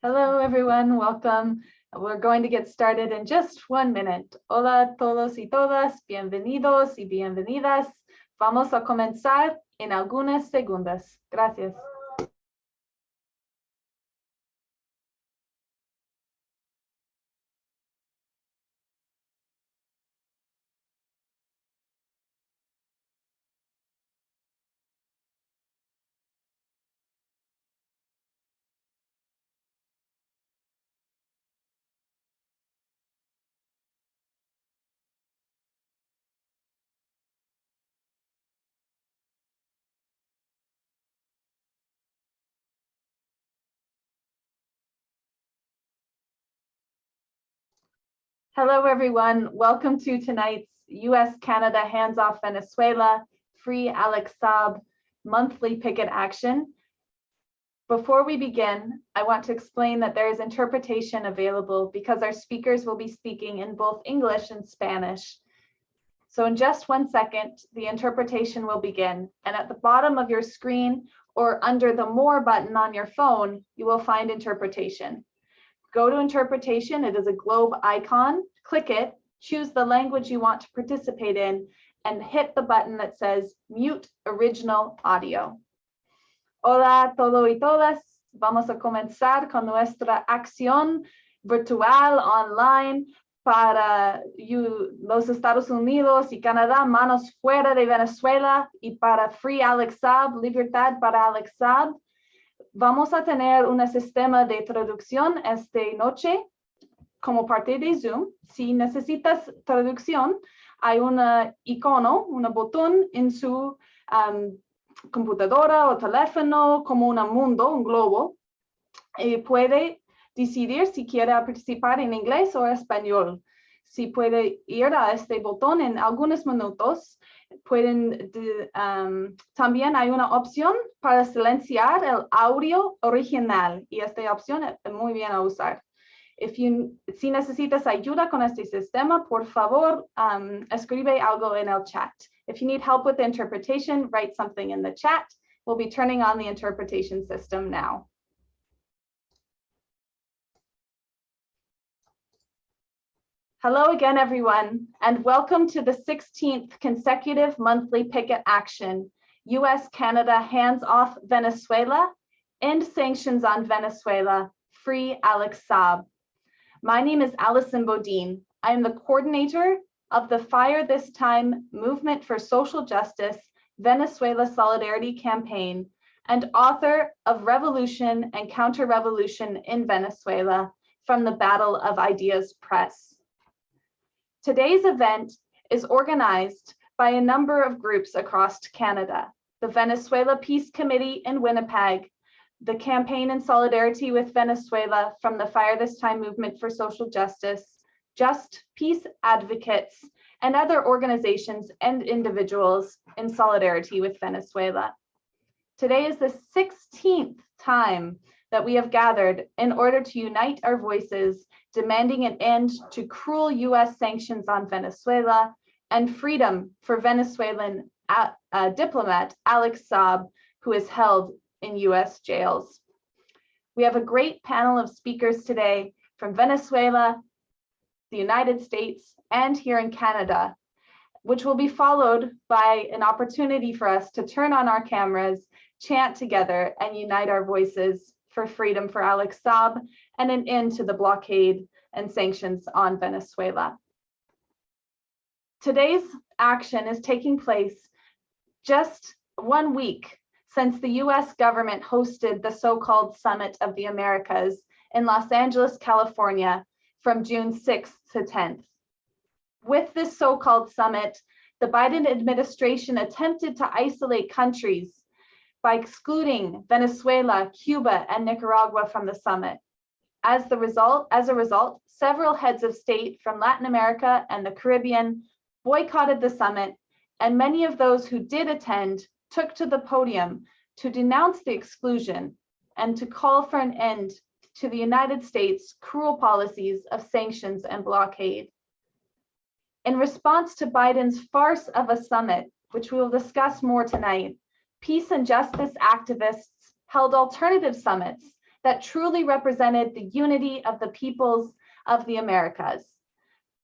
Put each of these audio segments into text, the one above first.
Hello, everyone. Welcome. We're going to get started in just 1 minute. Hola todos y todas, bienvenidos y bienvenidas. Vamos a comenzar en algunas segundos. Gracias. Hello, everyone. Welcome to tonight's U.S.-Canada Hands Off Venezuela Free Alex Saab monthly picket action. Before we begin, I want to explain that there is interpretation available because our speakers will be speaking in both English and Spanish. So in just 1 second, the interpretation will begin. And at the bottom of your screen or under the More button on your phone, you will find interpretation. Go to interpretation. It is a globe icon. Click it, choose the language you want to participate in, and hit the button that says Mute Original Audio. Hola todos y todas. Vamos a comenzar con nuestra acción virtual online para los Estados Unidos y Canadá, manos fuera de Venezuela, y para Free Alex Saab, libertad para Alex Saab. Vamos a tener un sistema de traducción esta noche como parte de Zoom. Si necesitas traducción, hay un icono, un botón en su computadora o teléfono como un mundo, un globo, y puede decidir si quiere participar en inglés o español. Si puede ir a este botón en algunos minutos, también hay una opción para silenciar el audio original y esta opción es muy bien a usar. Si necesitas ayuda con este sistema, por favor, escribe algo en el chat. If you need help with the interpretation, write something in the chat. We'll be turning on the interpretation system now. Hello again, everyone, and welcome to the 16th consecutive monthly picket action, U.S.-Canada Hands Off Venezuela, End Sanctions on Venezuela, Free Alex Saab. My name is Allison Bodine. I am the coordinator of the Fire This Time Movement for Social Justice Venezuela Solidarity campaign and author of Revolution and Counter-Revolution in Venezuela from the Battle of Ideas Press. Today's event is organized by a number of groups across Canada: the Venezuela Peace Committee in Winnipeg, the Campaign in Solidarity with Venezuela from the Fire This Time Movement for Social Justice, Just Peace Advocates, and other organizations and individuals in solidarity with Venezuela. Today is the 16th time that we have gathered in order to unite our voices, demanding an end to cruel US sanctions on Venezuela and freedom for Venezuelan diplomat Alex Saab, who is held in US jails. We have a great panel of speakers today from Venezuela, the United States, and here in Canada, which will be followed by an opportunity for us to turn on our cameras, chant together, and unite our voices for freedom for Alex Saab and an end to the blockade and sanctions on Venezuela. Today's action is taking place just 1 week since the US government hosted the so-called Summit of the Americas in Los Angeles, California from June 6th to 10th. With this so-called summit, the Biden administration attempted to isolate countries by excluding Venezuela, Cuba, and Nicaragua from the summit. As a result, several heads of state from Latin America and the Caribbean boycotted the summit, and many of those who did attend took to the podium to denounce the exclusion and to call for an end to the United States' cruel policies of sanctions and blockade. In response to Biden's farce of a summit, which we will discuss more tonight, peace and justice activists held alternative summits that truly represented the unity of the peoples of the Americas.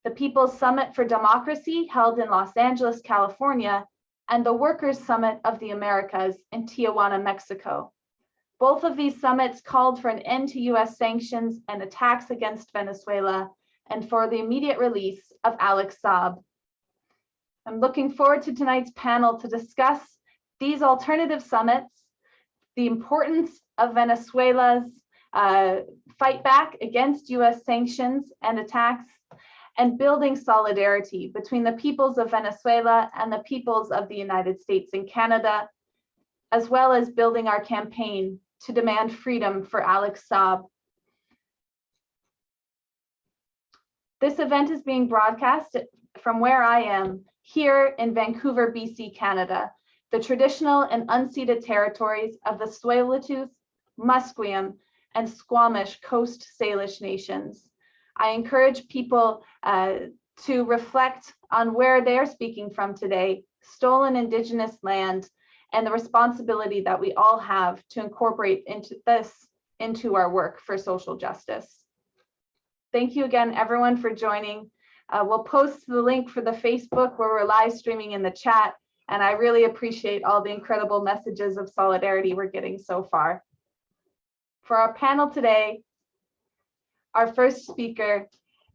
The People's Summit for Democracy held in Los Angeles, California, and the Workers' Summit of the Americas in Tijuana, Mexico. Both of these summits called for an end to US sanctions and attacks against Venezuela and for the immediate release of Alex Saab. I'm looking forward to tonight's panel to discuss these alternative summits, the importance of Venezuela's fight back against US sanctions and attacks, and building solidarity between the peoples of Venezuela and the peoples of the United States and Canada, as well as building our campaign to demand freedom for Alex Saab. This event is being broadcast from where I am, here in Vancouver, BC, Canada, the traditional and unceded territories of the Tsleil-Waututh, Musqueam, and Squamish Coast Salish nations. I encourage people to reflect on where they're speaking from today, stolen Indigenous land, and the responsibility that we all have to incorporate into our work for social justice. Thank you again, everyone, for joining. We'll post the link for the Facebook where we're live streaming in the chat, and I really appreciate all the incredible messages of solidarity we're getting so far. For our panel today, our first speaker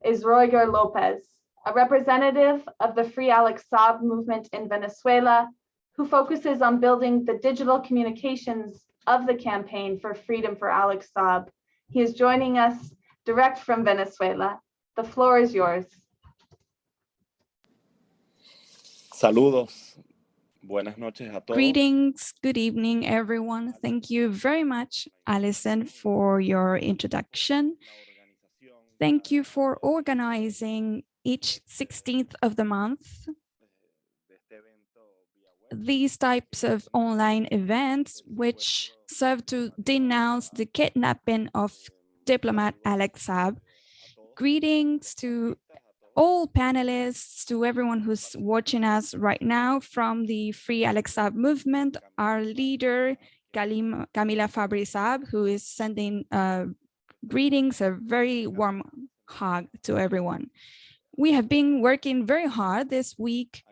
is ROIGAR LOPEZ, a representative of the Free Alex Saab Movement in Venezuela, who focuses on building the digital communications of the campaign for freedom for Alex Saab. He is joining us direct from Venezuela. The floor is yours. Saludos. Buenas noches a todos. Greetings, good evening, everyone. Thank you very much, Alison, for your introduction. Thank you for organizing each 16th of the month these types of online events, which serve to denounce the kidnapping of diplomat Alex Saab. Greetings to all panelists, to everyone who's watching us right now from the Free Alex Saab movement, our leader, Camila Fabri Saab, who is sending greetings, a very warm hug to everyone. We have been working very hard. This week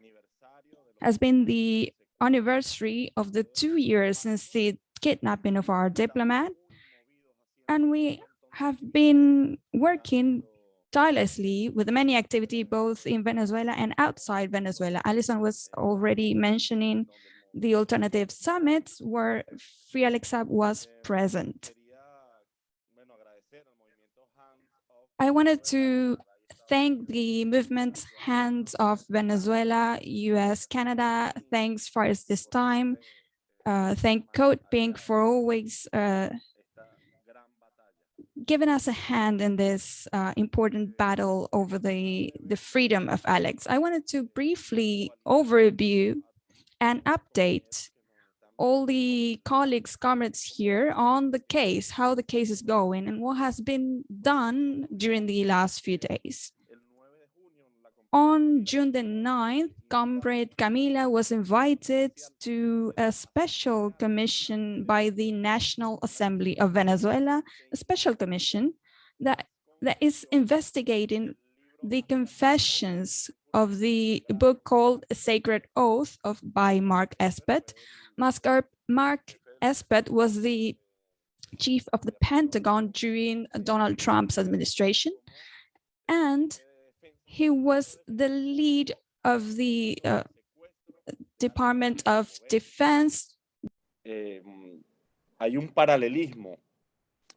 has been the anniversary of the 2 years since the kidnapping of our diplomat, and we have been working tirelessly with many activity both in Venezuela and outside Venezuela. Alison was already mentioning the alternative summits where Free Alex Saab was present. I wanted to thank the movement Hands of Venezuela, US, Canada. Thanks for us this time. Thank CODEPINK for always giving us a hand in this important battle over the freedom of Alex. I wanted to briefly overview and update all the colleagues, comrades here on the case, how the case is going and what has been done during the last few days. On June the 9th, Comrade Camila was invited to a special commission by the National Assembly of Venezuela, a special commission that is investigating the confessions of the book called A Sacred Oath by Mark Esper. Mark Esper was the chief of the Pentagon during Donald Trump's administration, and he was the lead of the Department of Defense. Hay un paralelismo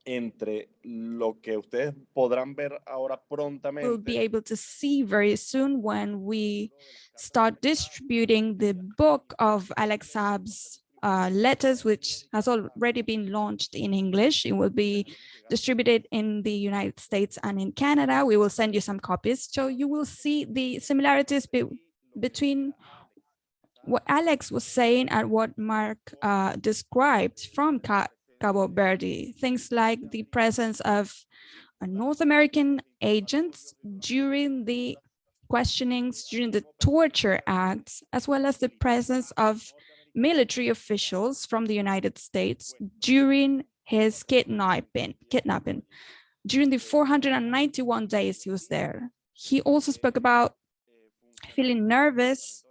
entre lo que ustedes podrán ver ahora prontamente. We'll be able to see very soon when we start distributing the book of Alex Saab's letters, which has already been launched in English. It will be distributed in the United States and in Canada. We will send you some copies, so you will see the similarities between what Alex was saying and what Mark described from Cabo Verde. Things like the presence of North American agents during the questionings, during the torture acts, as well as the presence of military officials from the United States during his kidnapping. During the 491 days he was there. He also spoke about feeling nervous,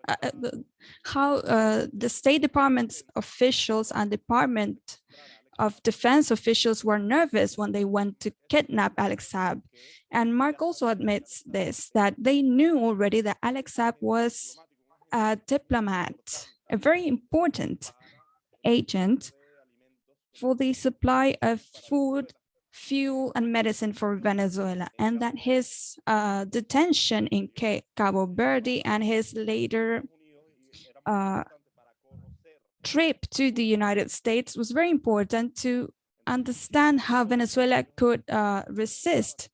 how the State Department's officials and Department of Defense officials were nervous when they went to kidnap Alex Saab. And Mark also admits this, that they knew already that Alex Saab was a diplomat, a very important agent for the supply of food, fuel, and medicine for Venezuela, and that his detention in Cabo Verde and his later trip to the United States was very important to understand how Venezuela could resist.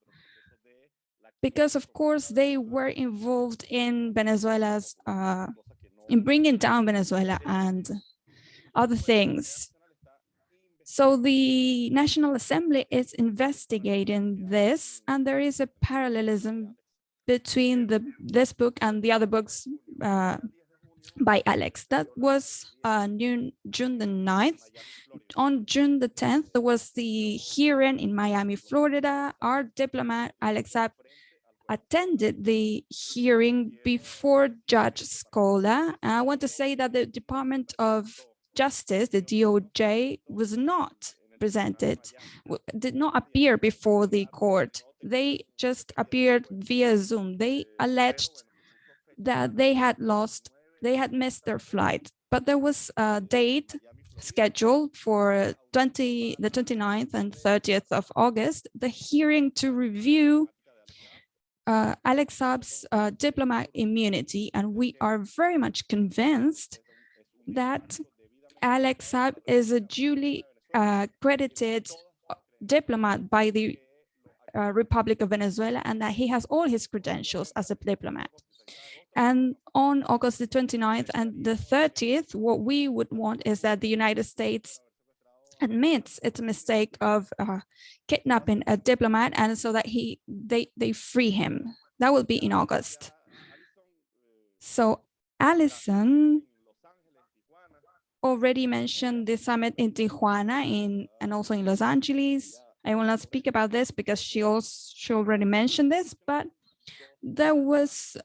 Because of course they were involved in Venezuela's, in bringing down Venezuela and other things. So the National Assembly is investigating this, and there is a parallelism between this book and the other books by Alex. That was June the 9th. On June the 10th, there was the hearing in Miami, Florida. Our diplomat, Alex Saab, attended the hearing before Judge Scola. I want to say that the Department of Justice, the DOJ, was not presented, did not appear before the court. They just appeared via Zoom. They alleged that they had missed their flight, but there was a date scheduled for the 29th and 30th of August, the hearing to review Alex Saab's diplomat immunity. And we are very much convinced that Alex Saab is a duly credited diplomat by the Republic of Venezuela, and that he has all his credentials as a diplomat. And on August the 29th and the 30th, what we would want is that the United States admits its mistake of kidnapping a diplomat, and so that they free him. That will be in August. So Alison already mentioned the summit in Tijuana and also in Los Angeles. I will not speak about this because she already mentioned this, but there was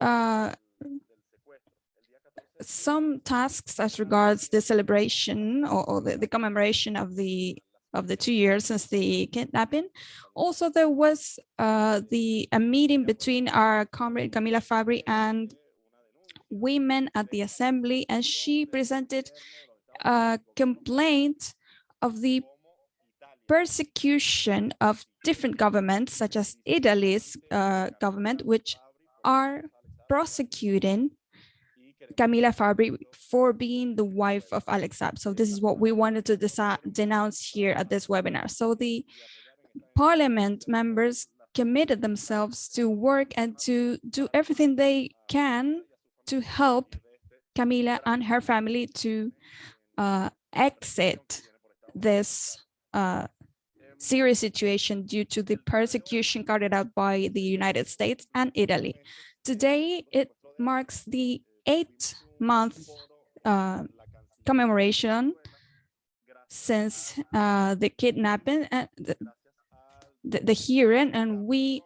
some tasks as regards the celebration or the commemoration of the 2 years since the kidnapping. Also, there was a meeting between our comrade Camila Fabri and women at the assembly, and she presented a complaint of the persecution of different governments, such as Italy's government, which are prosecuting Camila Fabri for being the wife of Alex Saab. So this is what we wanted to denounce here at this webinar. So the parliament members committed themselves to work and to do everything they can to help Camila and her family to exit this serious situation due to the persecution carried out by the United States and Italy. Today, it marks the 8-month commemoration since the kidnapping and the hearing, and we,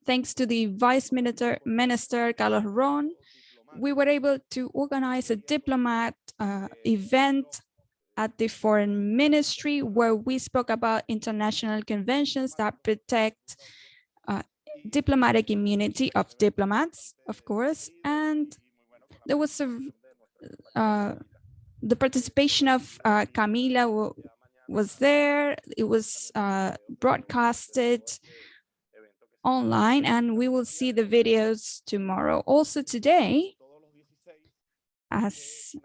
thanks to the Vice Minister Carlos Ron, we were able to organize a diplomat event at the Foreign Ministry, where we spoke about international conventions that protect diplomatic immunity of diplomats, of course. And there was the participation of Camila was there. It was broadcasted online, and we will see the videos tomorrow. Also today, as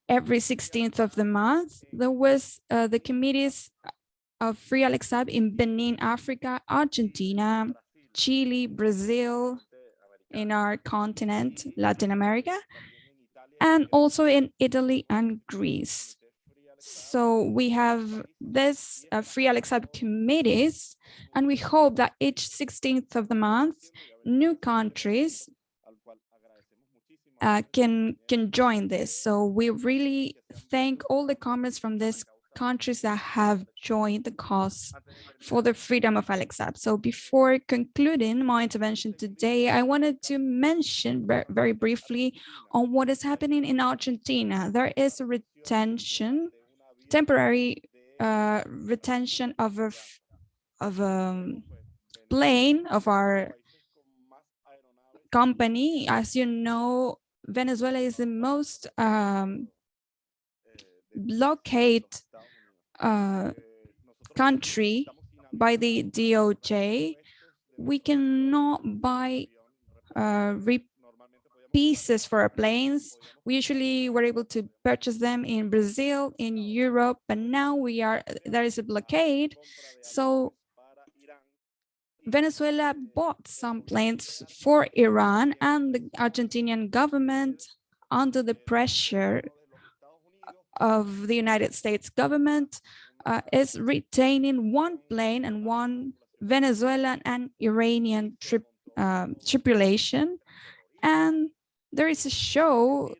every 16th of the month, there was the committees of Free Alex Saab in Benin, Africa, Argentina, Chile, Brazil, in our continent, Latin America, and also in Italy and Greece. So we have this Free Alex Saab committees, and we hope that each 16th of the month, new countries can join this. So we really thank all the comments from this countries that have joined the cause for the freedom of Alex Saab. So before concluding my intervention today, I wanted to mention very briefly on what is happening in Argentina. There is a temporary retention of a plane of our company. As you know, Venezuela is the most blockade country by the DOJ. We cannot buy pieces for our planes. We usually were able to purchase them in Brazil, in Europe, but now there is a blockade. So Venezuela bought some planes for Iran, and the Argentinian government, under the pressure of the United States government, is retaining one plane and one Venezuelan and Iranian tripulation. And there is a show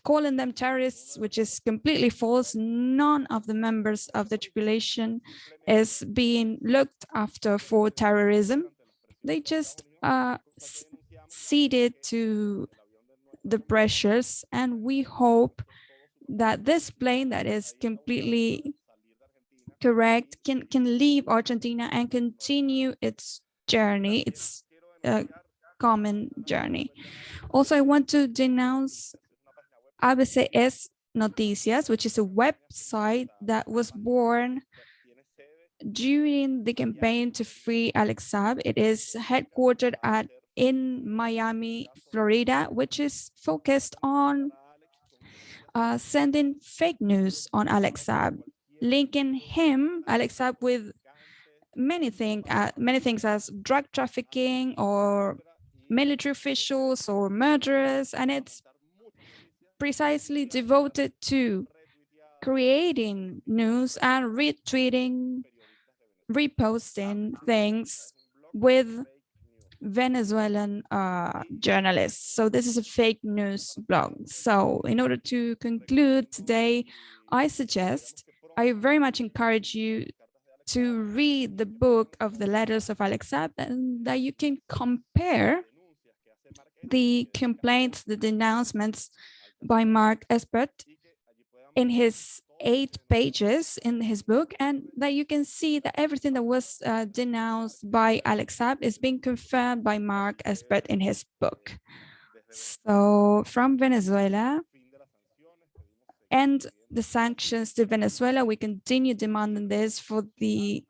calling them terrorists, which is completely false. None of the members of the tripulation is being looked after for terrorism. They just ceded to the pressures, and we hope that this plane that is completely correct can leave Argentina and continue its journey, its common journey. Also, I want to denounce ABC's Noticias, which is a website that was born during the campaign to free Alex Saab. It is headquartered in Miami, Florida, which is focused on sending fake news on Alex Saab, linking Alex Saab, with many things as drug trafficking or military officials or murderers, and it's precisely devoted to creating news and retweeting, reposting things with Venezuelan journalists. So this is a fake news blog. So in order to conclude today, I very much encourage you to read the book of the letters of Alex Saab, and that you can compare the complaints, the denouncements by Mark Espert in his 8 pages in his book, and that you can see that everything that was denounced by Alex Saab is being confirmed by Mark Espert in his book. So from Venezuela and the sanctions to Venezuela, we continue demanding this for the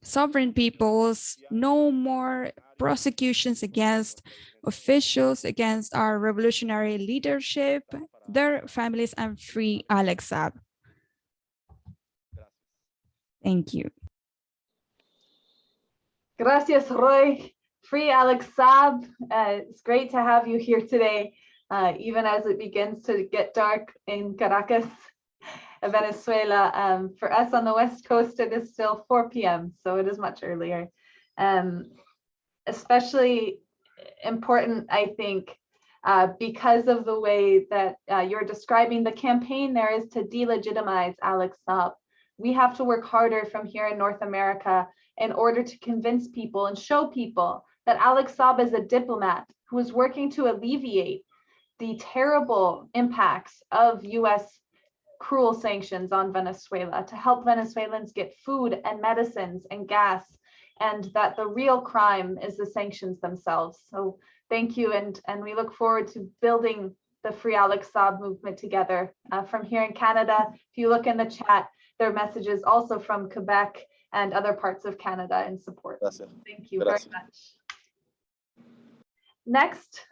sovereign peoples. No more prosecutions against officials, against our revolutionary leadership, their families, and free Alex Saab. Thank you. Gracias, Roy. Free Alex Saab. It's great to have you here today, even as it begins to get dark in Caracas, Venezuela. For us on the West Coast, it is still 4 p.m., so it is much earlier. Especially important, I think, because of the way that you're describing the campaign there is to delegitimize Alex Saab. We have to work harder from here in North America in order to convince people and show people that Alex Saab is a diplomat who is working to alleviate the terrible impacts of US cruel sanctions on Venezuela, to help Venezuelans get food and medicines and gas, and that the real crime is the sanctions themselves. So thank you, and we look forward to building the Free Alex Saab movement together. From here in Canada, if you look in the chat, there are messages also from Quebec and other parts of Canada in support. Gracias. Thank you very much. Next,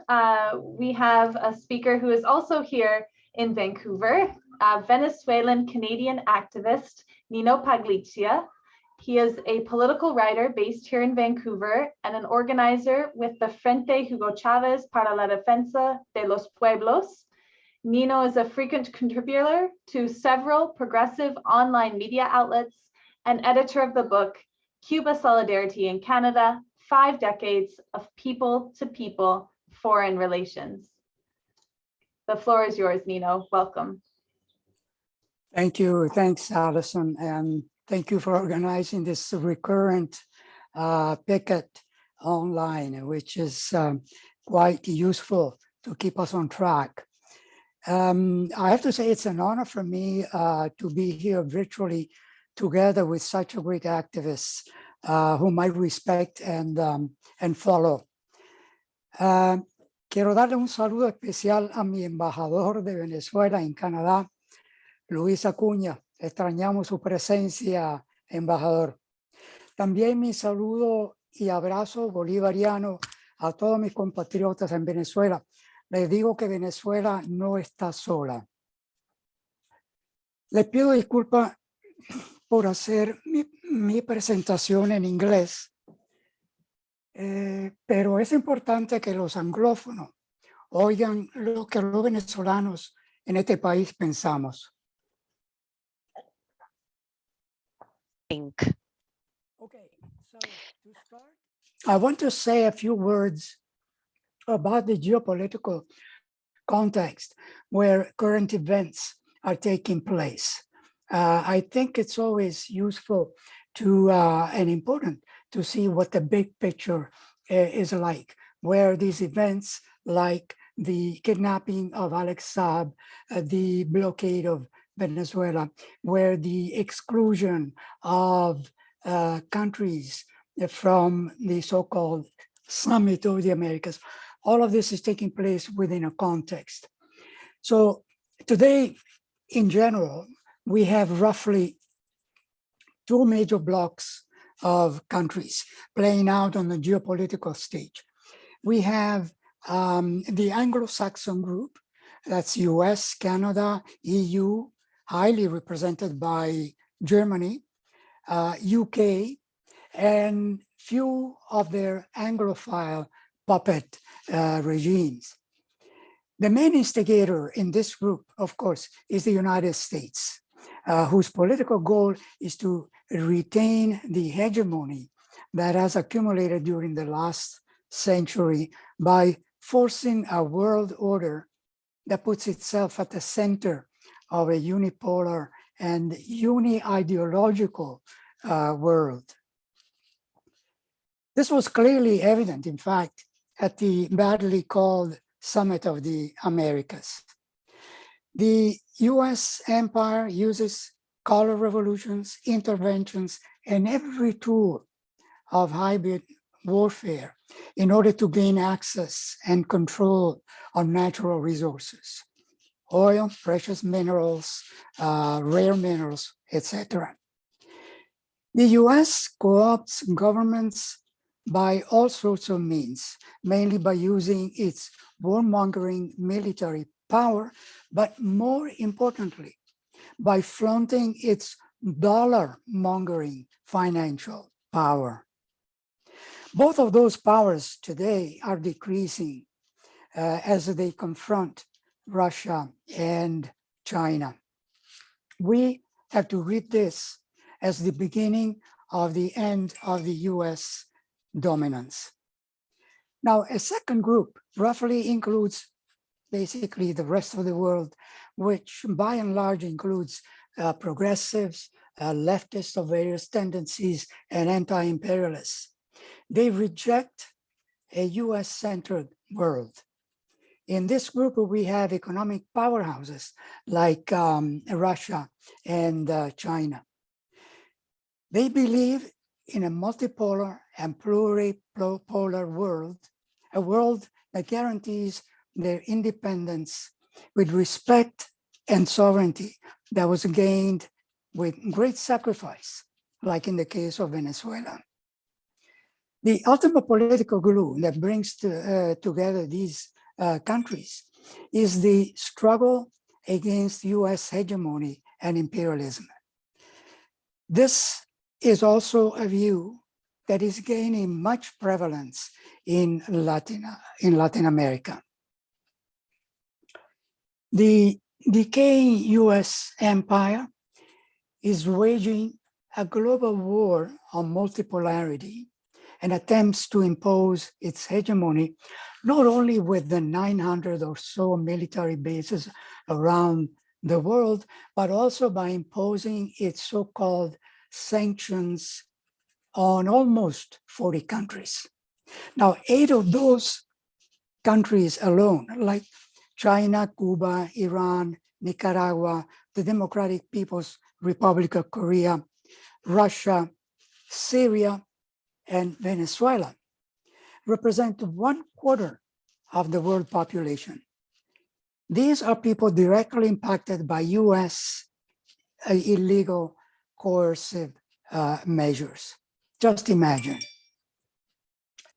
we have a speaker who is also here in Vancouver, Venezuelan-Canadian activist, NINO PAGLICCIA. He is a political writer based here in Vancouver and an organizer with the Frente Hugo Chavez para la Defensa de los Pueblos. NINO is a frequent contributor to several progressive online media outlets and editor of the book, Cuba Solidarity in Canada, 5 Decades of People-to-People Foreign Relations. The floor is yours, NINO. Welcome. Thank you. Thanks, Allison. And thank you for organizing this recurrent Picket online, which is quite useful to keep us on track. I have to say it's an honor for me to be here virtually together with such a great activists whom I respect and follow. Quiero darle un saludo especial a mi embajador de Venezuela en Canadá, Luis Acuña. Extrañamos su presencia, embajador. También mi saludo y abrazo bolivariano a todos mis compatriotas en Venezuela. Les digo que Venezuela no está sola. Les pido disculpas por hacer mi presentación en inglés, pero es importante que los anglófonos oigan lo que los venezolanos en este país pensamos. Okay, so to start, I want to say a few words about the geopolitical context where current events are taking place. I think it's always useful to and important to see what the big picture is like, where these events like the kidnapping of Alex Saab, the blockade of Venezuela, where the exclusion of countries from the so-called Summit of the Americas, all of this is taking place within a context. So today, in general, we have roughly two major blocks of countries playing out on the geopolitical stage. We have the Anglo-Saxon group, that's US, Canada, EU, highly represented by Germany, UK, and few of their Anglophile puppet regimes. The main instigator in this group, of course, is the United States, whose political goal is to retain the hegemony that has accumulated during the last century by forcing a world order that puts itself at the center of a unipolar and uni-ideological world. This was clearly evident, in fact, at the badly called Summit of the Americas. The US empire uses color revolutions, interventions, and every tool of hybrid warfare in order to gain access and control of natural resources, oil, precious minerals, rare minerals, etc. The US co-opts governments by all sorts of means, mainly by using its warmongering military power, but more importantly, by flaunting its dollar-mongering financial power. Both of those powers today are decreasing as they confront Russia and China. We have to read this as the beginning of the end of the US dominance. Now, a second group roughly includes basically the rest of the world, which by and large includes progressives, leftists of various tendencies, and anti-imperialists. They reject a US-centered world. In this group, we have economic powerhouses like Russia and China. They believe in a multipolar and pluripolar world, a world that guarantees their independence with respect and sovereignty that was gained with great sacrifice, like in the case of Venezuela. The ultimate political glue that brings together these countries is the struggle against US hegemony and imperialism. This is also a view that is gaining much prevalence in Latin America. The decaying US empire is waging a global war on multipolarity and attempts to impose its hegemony, not only with the 900 or so military bases around the world, but also by imposing its so-called sanctions on almost 40 countries. Now, 8 of those countries alone, like China, Cuba, Iran, Nicaragua, the Democratic People's Republic of Korea, Russia, Syria, and Venezuela, represent 1/4 of the world population. These are people directly impacted by US illegal coercive measures. Just imagine.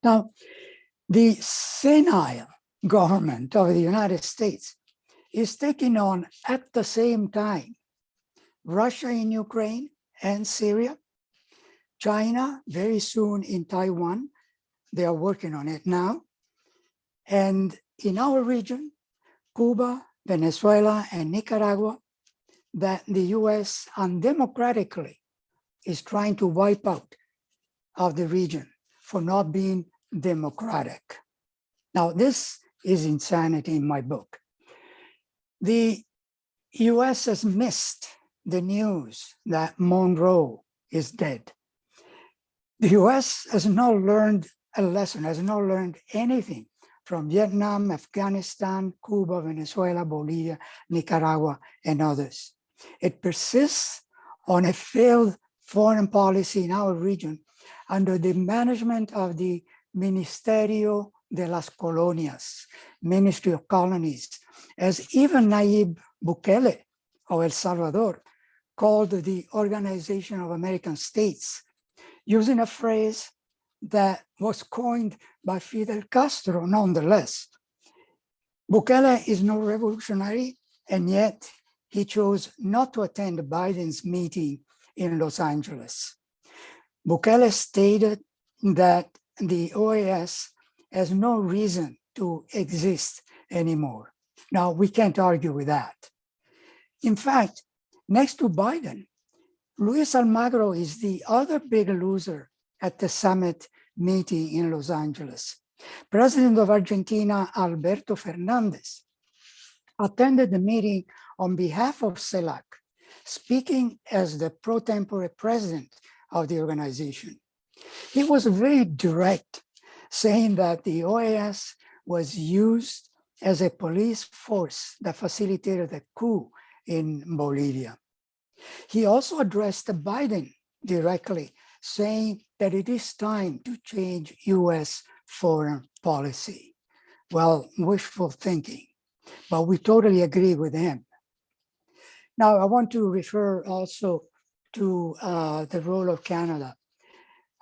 Now, the senile government of the United States is taking on at the same time Russia in Ukraine and Syria, China very soon in Taiwan, they are working on it now, and in our region, Cuba, Venezuela, and Nicaragua, that the US undemocratically is trying to wipe out of the region for not being democratic. Now, this is insanity in my book. The US has missed the news that Monroe is dead. The US has not learned a lesson, has not learned anything from Vietnam, Afghanistan, Cuba, Venezuela, Bolivia, Nicaragua, and others. It persists on a failed foreign policy in our region under the management of the Ministerio de las Colonias, Ministry of Colonies, as even Nayib Bukele of El Salvador called the Organization of American States, using a phrase that was coined by Fidel Castro nonetheless. Bukele is no revolutionary, and yet he chose not to attend Biden's meeting in Los Angeles. Bukele stated that the OAS has no reason to exist anymore. Now, we can't argue with that. In fact, next to Biden, Luis Almagro is the other big loser at the summit meeting in Los Angeles. President of Argentina, Alberto Fernandez, attended the meeting on behalf of CELAC, speaking as the pro tempore president of the organization. He was very direct, saying that the OAS was used as a police force that facilitated a coup in Bolivia. He also addressed Biden directly, saying that it is time to change US foreign policy. Well, wishful thinking, but we totally agree with him. Now, I want to refer also to the role of Canada.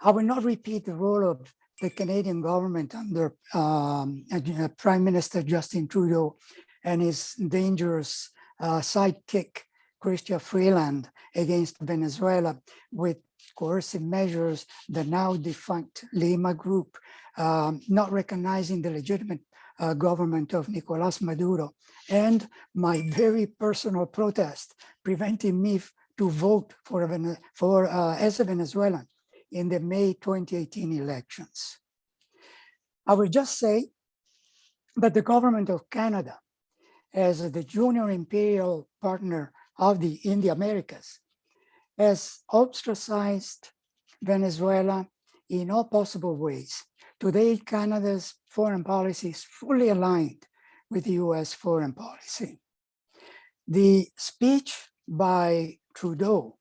I will not repeat the role of the Canadian government under Prime Minister Justin Trudeau and his dangerous sidekick, Chrystia Freeland, against Venezuela with coercive measures, the now defunct Lima Group, not recognizing the legitimate government of Nicolas Maduro, and my very personal protest preventing me to vote as a Venezuelan in the May 2018 elections. I will just say that the government of Canada, as the junior imperial partner in the Americas, has ostracized Venezuela in all possible ways. Today, Canada's foreign policy is fully aligned with the US foreign policy. The speech by Trudeau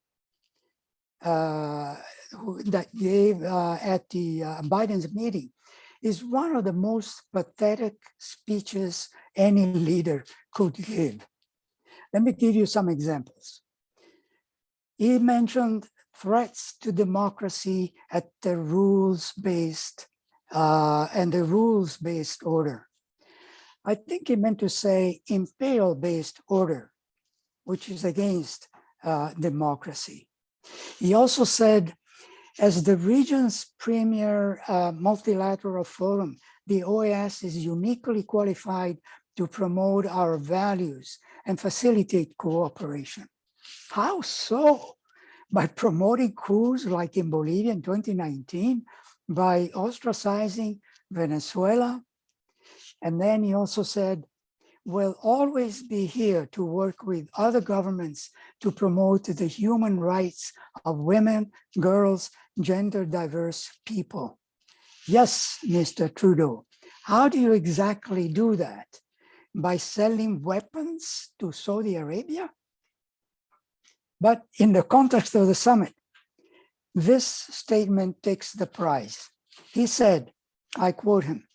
that gave at the Biden's meeting is one of the most pathetic speeches any leader could give. Let me give you some examples. He mentioned threats to democracy at the rules-based and the rules-based order. I think he meant to say imperial-based order, which is against democracy. He also said, as the region's premier multilateral forum, the OAS is uniquely qualified to promote our values and facilitate cooperation. How so? By promoting coups like in Bolivia in 2019, by ostracizing Venezuela. And then he also said, will always be here to work with other governments to promote the human rights of women, girls, gender diverse people. Yes, Mr. Trudeau, how do you exactly do that? By selling weapons to Saudi Arabia? But in the context of the summit, this statement takes the prize. He said, I quote him,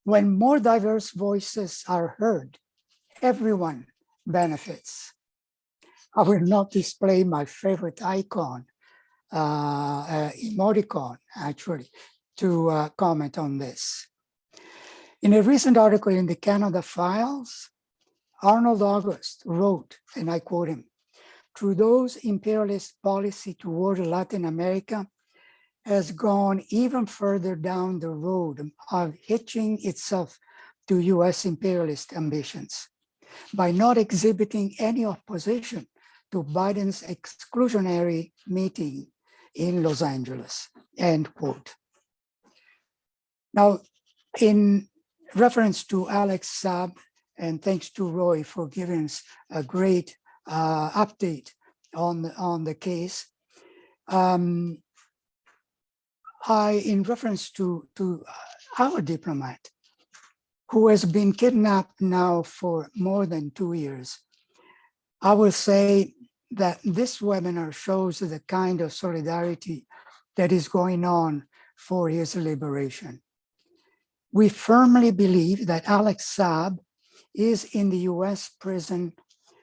"When more diverse voices are heard, everyone benefits." I will not display my favorite icon, emoticon, actually, to comment on this. In a recent article in the Canada Files, Arnold August wrote, and I quote him, "Trudeau's imperialist policy toward Latin America has gone even further down the road of hitching itself to US imperialist ambitions by not exhibiting any opposition to Biden's exclusionary meeting in Los Angeles," end quote. Now, in reference to Alex Saab, and thanks to Roy for giving us a great update on the case, in reference to our diplomat, who has been kidnapped now for more than 2 years, I will say that this webinar shows the kind of solidarity that is going on for his liberation. We firmly believe that Alex Saab is in the US prison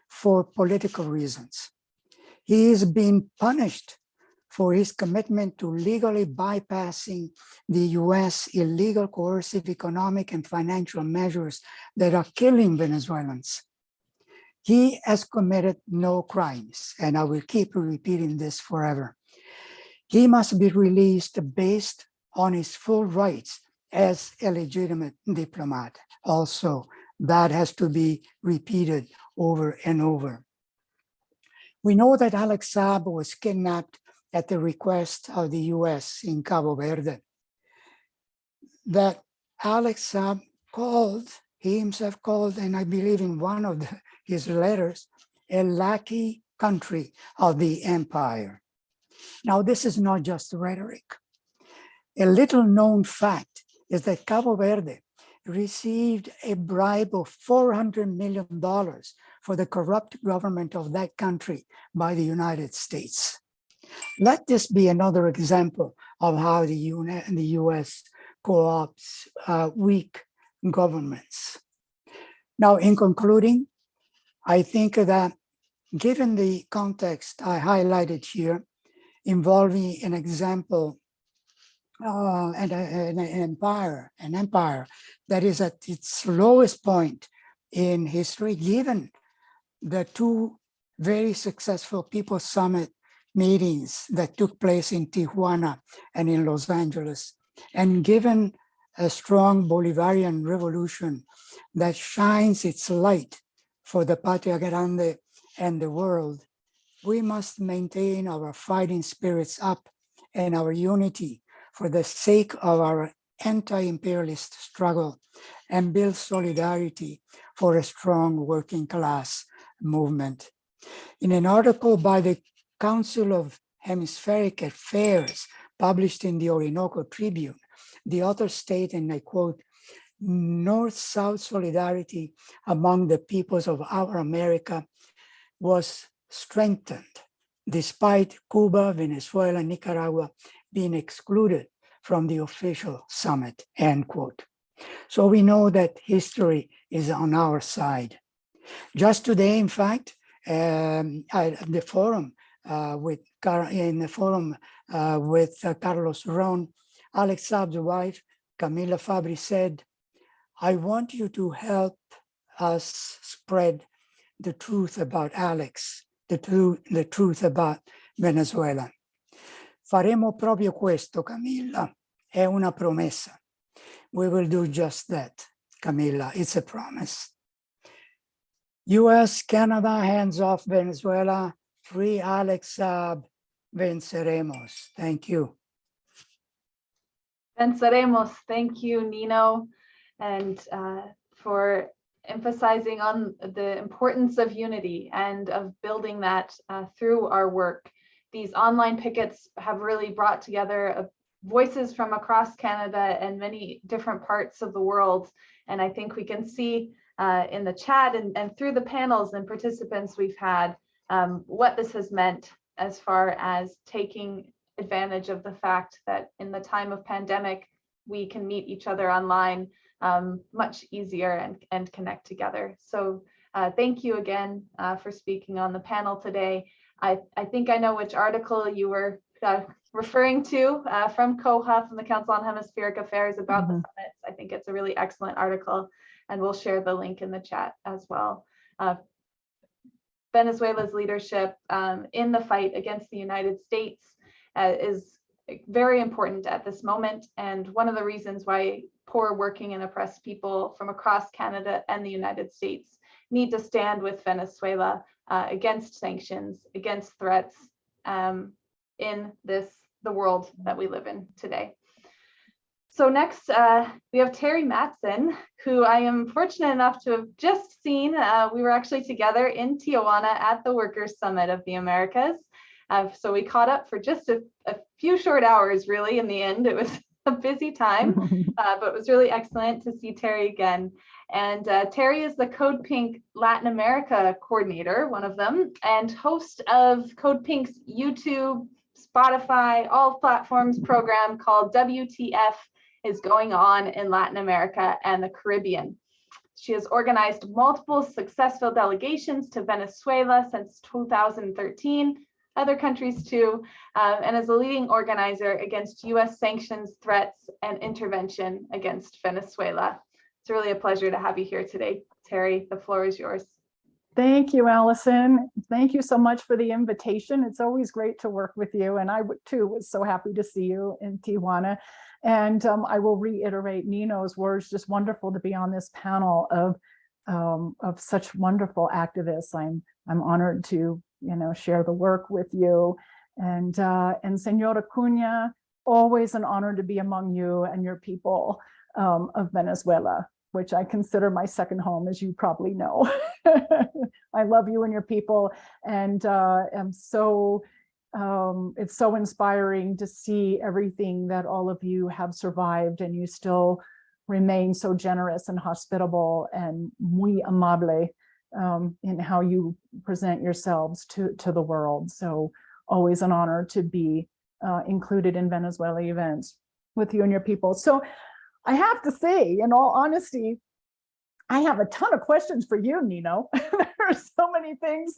for political reasons. He is being punished for his commitment to legally bypassing the US illegal, coercive economic and financial measures that are killing Venezuelans. He has committed no crimes, and I will keep repeating this forever. He must be released based on his full rights as a legitimate diplomat. Also, that has to be repeated over and over. We know that Alex Saab was kidnapped at the request of the US in Cabo Verde. That Alex Saab he himself called, and I believe in one of his letters, a lackey country of the empire. Now, this is not just rhetoric. A little known fact is that Cabo Verde received a bribe of $400 million for the corrupt government of that country by the United States. Let this be another example of how the US co-opts weak governments. Now, in concluding, I think that given the context I highlighted here, involving an example and an empire that is at its lowest point in history, given the two very successful People's Summit meetings that took place in Tijuana and in Los Angeles, and given a strong Bolivarian revolution that shines its light for the Patria Grande and the world, we must maintain our fighting spirits up and our unity for the sake of our anti-imperialist struggle and build solidarity for a strong working class movement. In an article by the Council of Hemispheric Affairs published in the Orinoco Tribune, the author stated, and I quote, "North-South solidarity among the peoples of our America was strengthened despite Cuba, Venezuela, Nicaragua being excluded from the official summit," end quote. So we know that history is on our side. Just today, in fact, at the forum with Carlos Ron, Alex Saab's wife, Camila Fabri, said, "I want you to help us spread the truth about Alex, the truth about Venezuela." Faremo proprio questo, Camilla. È una promessa. We will do just that, Camilla. It's a promise. US, Canada, hands off Venezuela, free Alex Saab, venceremos. Thank you. Venceremos. Thank you, Nino, and for emphasizing on the importance of unity and of building that through our work. These online pickets have really brought together voices from across Canada and many different parts of the world. And I think we can see in the chat and through the panels and participants we've had what this has meant as far as taking advantage of the fact that in the time of pandemic, we can meet each other online much easier and connect together. So thank you again for speaking on the panel today. I think I know which article you were referring to from COHA, from the Council on Hemispheric Affairs, about the summits. I think it's a really excellent article, and we'll share the link in the chat as well. Venezuela's leadership in the fight against the United States is very important at this moment, and one of the reasons why poor, working, and oppressed people from across Canada and the United States need to stand with Venezuela against sanctions, against threats in the world that we live in today. So next, we have Teri MATTSON, who I am fortunate enough to have just seen. We were actually together in Tijuana at the Workers' Summit of the Americas. So we caught up for just a few short hours, really, in the end. It was a busy time, but it was really excellent to see Teri again. And Teri is the CODEPINK Latin America coordinator, one of them, and host of CODEPINK's YouTube, Spotify, all platforms program called WTF is Going On in Latin America and the Caribbean. She has organized multiple successful delegations to Venezuela since 2013, other countries too, and is a leading organizer against US sanctions, threats, and intervention against Venezuela. It's really a pleasure to have you here today, Teri. The floor is yours. Thank you, Allison. Thank you so much for the invitation. It's always great to work with you. And I too was so happy to see you in Tijuana. And I will reiterate Nino's words, just wonderful to be on this panel of such wonderful activists. I'm honored to, share the work with you. And Senora Cunha, always an honor to be among you and your people of Venezuela, which I consider my second home, as you probably know. I love you and your people, and am so it's so inspiring to see everything that all of you have survived, and you still remain so generous and hospitable and muy amable in how you present yourselves to the world. So always an honor to be included in Venezuela events with you and your people. So I have to say, in all honesty, I have a ton of questions for you, Nino. There are so many things,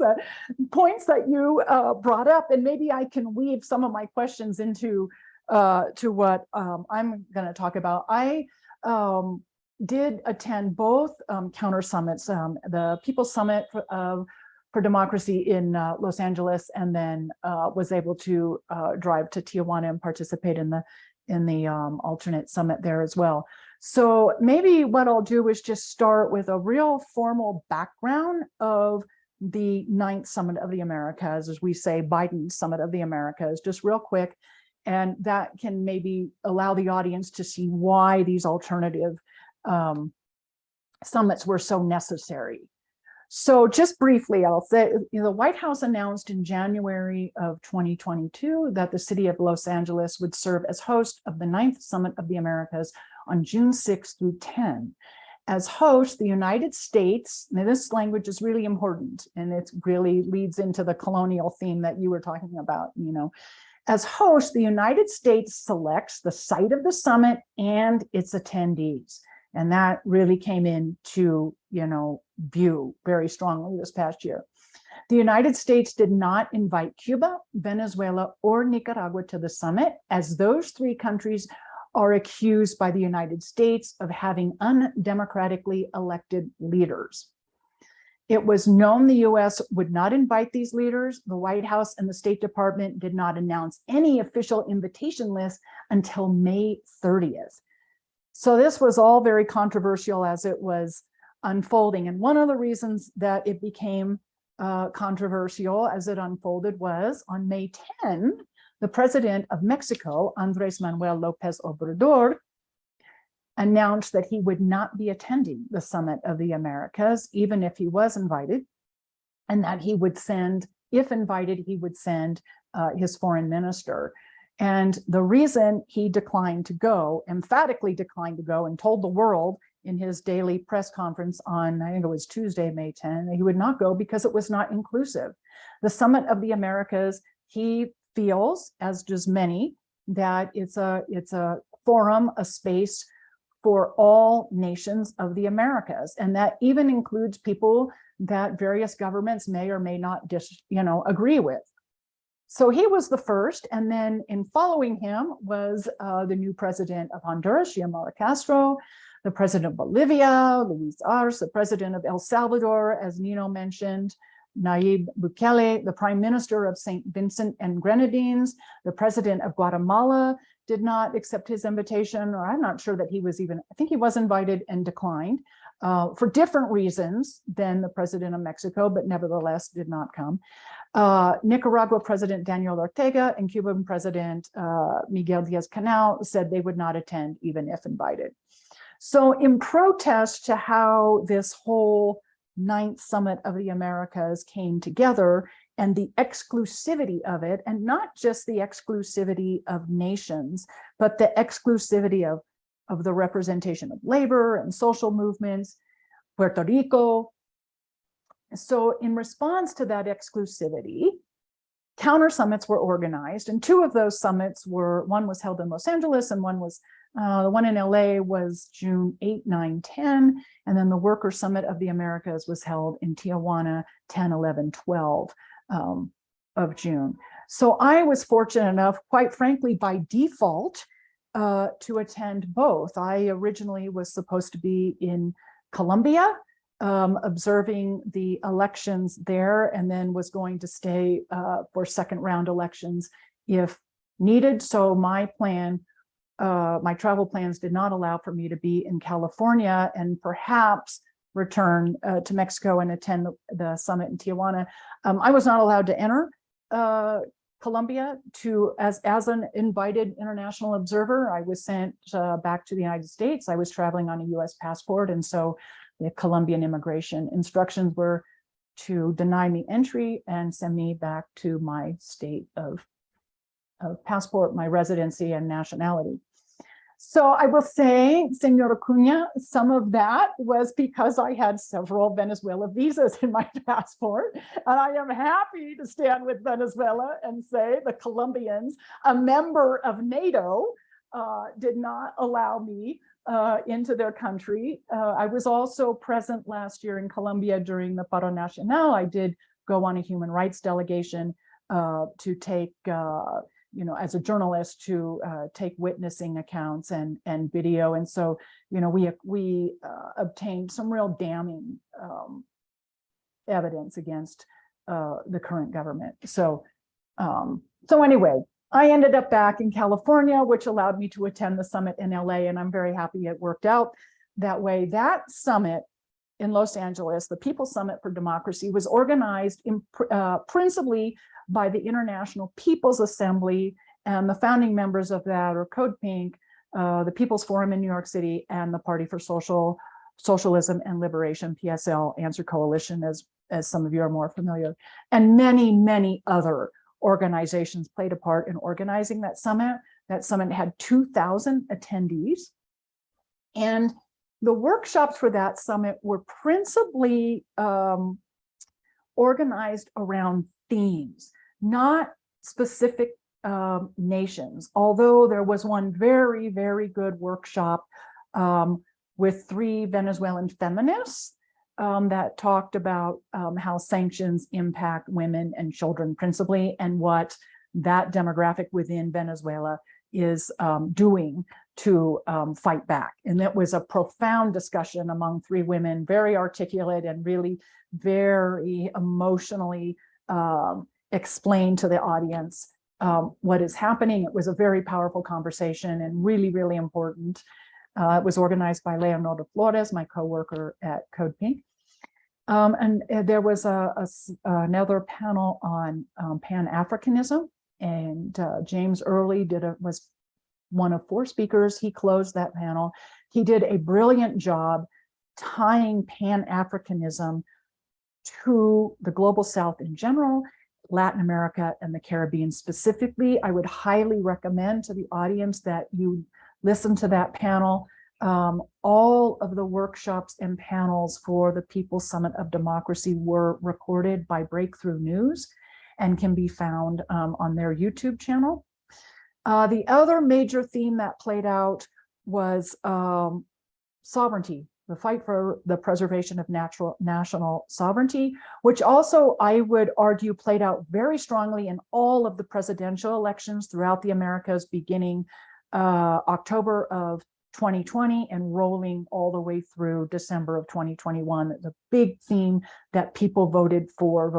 points that you brought up, and maybe I can weave some of my questions into to what I'm going to talk about. I did attend both counter summits, the People's Summit for Democracy in Los Angeles, and then was able to drive to Tijuana and participate in the alternate summit there as well. So maybe what I'll do is just start with a real formal background of the 9th Summit of the Americas, as we say, Biden's Summit of the Americas, just real quick. And that can maybe allow the audience to see why these alternative summits were so necessary. So just briefly, I'll say, the White House announced in January of 2022 that the city of Los Angeles would serve as host of the 9th Summit of the Americas on June 6 through 10. As host, the United States, now this language is really important, and it really leads into the colonial theme that you were talking about, As host, the United States selects the site of the summit and its attendees. And that really came into, view very strongly this past year. The United States did not invite Cuba, Venezuela, or Nicaragua to the summit, as those three countries are accused by the United States of having undemocratically elected leaders. It was known the US would not invite these leaders. The White House and the State Department did not announce any official invitation list until May 30th. So this was all very controversial as it was unfolding. And one of the reasons that it became controversial as it unfolded was on May 10, the president of Mexico, Andrés Manuel López Obrador, announced that he would not be attending the Summit of the Americas, even if he was invited, and that he would send, if invited, he would send his foreign minister. And the reason he declined to go, emphatically declined to go, and told the world in his daily press conference on, I think it was Tuesday, May 10, that he would not go because it was not inclusive. The Summit of the Americas, he feels, as does many, that it's a forum, a space for all nations of the Americas, and that even includes people that various governments may or may not agree with. So he was the first, and then in following him was the new president of Honduras, Xiomara Castro, the president of Bolivia, Luis Arce, the president of El Salvador, as Nino mentioned, Nayib Bukele, the prime minister of St. Vincent and Grenadines, the president of Guatemala did not accept his invitation, or I'm not sure that he was even, I think he was invited and declined for different reasons than the president of Mexico, but nevertheless did not come. Nicaragua President Daniel Ortega and Cuban President Miguel Diaz-Canel said they would not attend even if invited. So in protest to how this whole 9th Summit of the Americas came together and the exclusivity of it, and not just the exclusivity of nations, but the exclusivity of the representation of labor and social movements, Puerto Rico. So in response to that exclusivity, counter summits were organized, and 2 of those summits were, one was held in Los Angeles and one was, the one in LA was June 8, 9, 10, and then the Worker Summit of the Americas was held in Tijuana 10, 11, 12 of June. So I was fortunate enough, quite frankly, by default, to attend both. I originally was supposed to be in Colombia, observing the elections there, and then was going to stay for second round elections if needed. So my plan, my travel plans did not allow for me to be in California and perhaps return to Mexico and attend the summit in Tijuana. I was not allowed to enter Colombia as an invited international observer. I was sent back to the United States. I was traveling on a US passport, and so the Colombian immigration instructions were to deny me entry and send me back to my state of passport, my residency and nationality. So I will say, Senor Acuña, some of that was because I had several Venezuela visas in my passport. And I am happy to stand with Venezuela and say the Colombians, a member of NATO, did not allow me into their country. I was also present last year in Colombia during the Paro Nacional. I did go on a human rights delegation to take as a journalist, to take witnessing accounts and video. And so, we obtained some real damning evidence against the current government. So anyway, I ended up back in California, which allowed me to attend the summit in LA, and I'm very happy it worked out that way. That summit in Los Angeles, the People's Summit for Democracy, was organized principally by the International People's Assembly, and the founding members of that are CODEPINK, the People's Forum in New York City, and the Party for Socialism and Liberation, PSL, Answer Coalition, as some of you are more familiar, and many, many other organizations played a part in organizing that summit. That summit had 2,000 attendees, and the workshops for that summit were principally organized around themes, not specific nations, although there was one very, very good workshop with 3 Venezuelan feminists that talked about how sanctions impact women and children principally, and what that demographic within Venezuela is doing to fight back. And that was a profound discussion among 3 women, very articulate and really very emotionally explained to the audience what is happening. It was a very powerful conversation and really, really important. It was organized by Leonardo Flores, my co-worker at CODEPINK. And there was another panel on Pan-Africanism, and James Early was one of 4 speakers. He closed that panel. He did a brilliant job tying Pan-Africanism to the Global South in general, Latin America and the Caribbean specifically. I would highly recommend to the audience that you listen to that panel. All of the workshops and panels for the People's Summit of Democracy were recorded by Breakthrough News and can be found on their YouTube channel. The other major theme that played out was sovereignty, the fight for the preservation of national sovereignty, which also I would argue played out very strongly in all of the presidential elections throughout the Americas, beginning October of 2020 and rolling all the way through December of 2021. The big theme that people voted for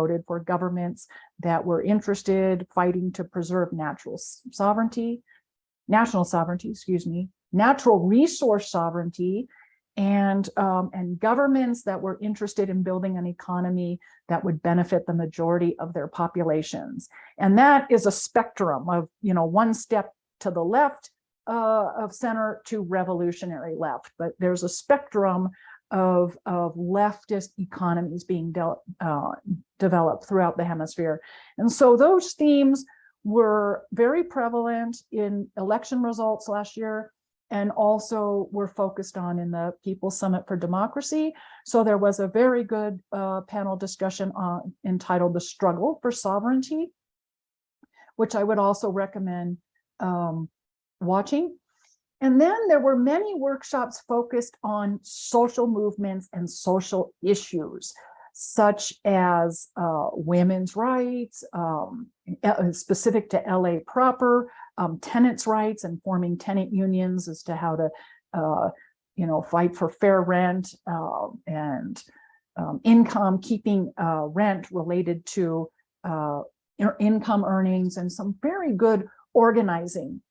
governments that were interested, fighting to preserve national sovereignty, natural resource sovereignty, and governments that were interested in building an economy that would benefit the majority of their populations. And that is a spectrum of, one step to the left of center to revolutionary left, but there's a spectrum of leftist economies being developed throughout the hemisphere. And so those themes were very prevalent in election results last year, and also were focused on in the People's Summit for Democracy. So there was a very good panel discussion entitled The Struggle for Sovereignty, which I would also recommend watching. And then there were many workshops focused on social movements and social issues, such as women's rights, specific to LA proper, tenants' rights and forming tenant unions as to how to, fight for fair rent and income, keeping rent related to income earnings, and some very good organizing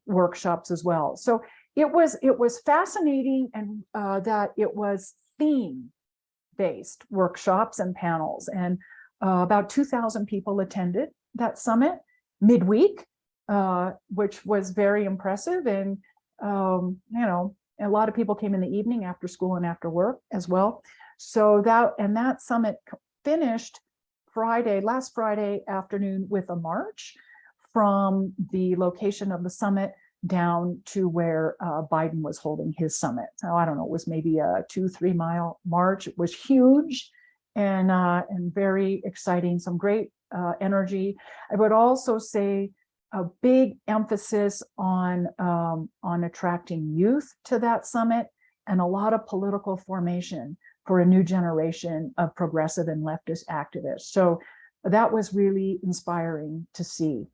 workshops as well. So it was fascinating, and that it was theme-based workshops and panels, and about 2,000 people attended that summit midweek, which was very impressive. And a lot of people came in the evening after school and after work as well. So that summit finished last Friday afternoon with a march from the location of the summit down to where Biden was holding his summit. So I don't know, it was maybe a 2-3 mile march. It was huge and very exciting, some great energy. I would also say a big emphasis on attracting youth to that summit, and a lot of political formation for a new generation of progressive and leftist activists. So that was really inspiring to see.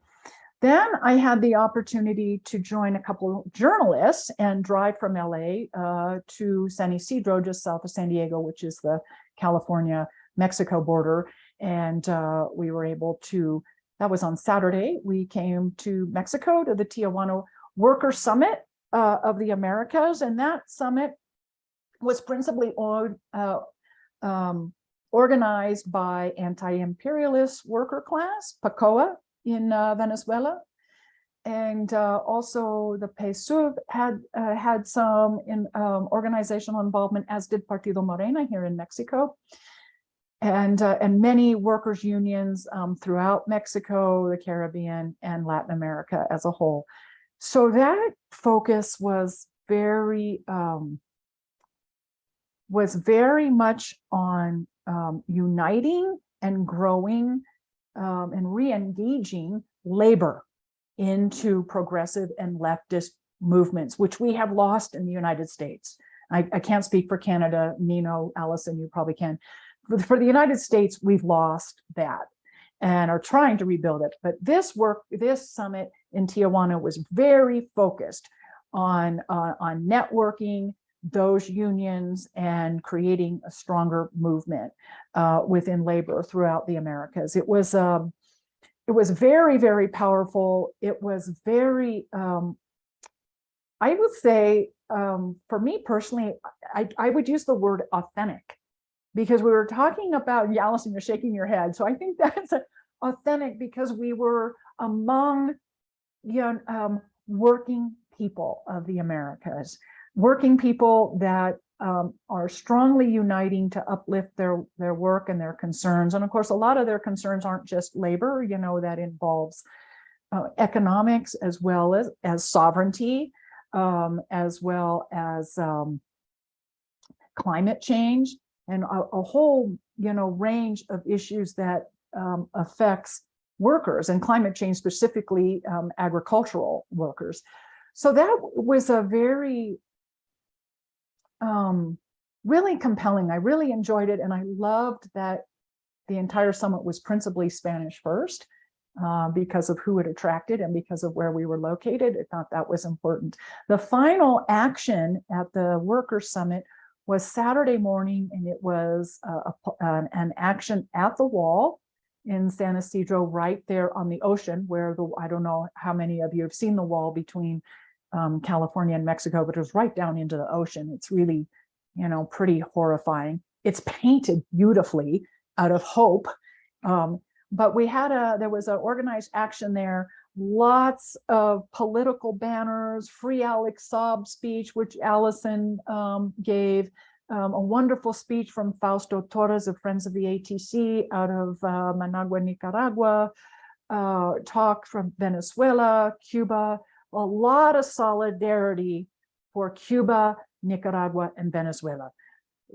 Then I had the opportunity to join a couple of journalists and drive from LA to San Ysidro, just south of San Diego, which is the California-Mexico border. And we were able to, that was on Saturday, we came to Mexico to the Tijuana Worker Summit of the Americas. And that summit was principally organized by anti-imperialist worker class, PACOA, in Venezuela, and also the PSUV had some organizational involvement, as did Partido Morena here in Mexico, and many workers' unions throughout Mexico, the Caribbean, and Latin America as a whole. So that focus was very much on uniting and growing and re-engaging labor into progressive and leftist movements, which we have lost in the United States. I can't speak for Canada. Nino, Allison, you probably can. For the United States, we've lost that and are trying to rebuild it. But this summit in Tijuana was very focused on networking those unions and creating a stronger movement within labor throughout the Americas. It was very, very powerful. It was very, I would say, for me personally, I would use the word authentic, because we were talking about, Allison, you're shaking your head. So I think that's authentic, because we were among working people of the Americas, working people that are strongly uniting to uplift their work and their concerns. And of course, a lot of their concerns aren't just labor, you know, that involves economics as well as sovereignty, as well as climate change, and a whole, you know, range of issues that affects workers, and climate change specifically agricultural workers. So that was a very really compelling. I really enjoyed it, and I loved that the entire summit was principally Spanish first, because of who it attracted and because of where we were located. I thought that was important. The final action at the Workers' Summit was Saturday morning, and it was an action at the wall in San Isidro, right there on the ocean, where I don't know how many of you have seen the wall between California and Mexico, but it was right down into the ocean. It's really, you know, pretty horrifying. It's painted beautifully out of hope. But we had there was an organized action there, lots of political banners, free Alex Saab speech, which Allison gave, a wonderful speech from Fausto Torres of Friends of the ATC out of Managua, Nicaragua, talk from Venezuela, Cuba, a lot of solidarity for Cuba, Nicaragua, and Venezuela.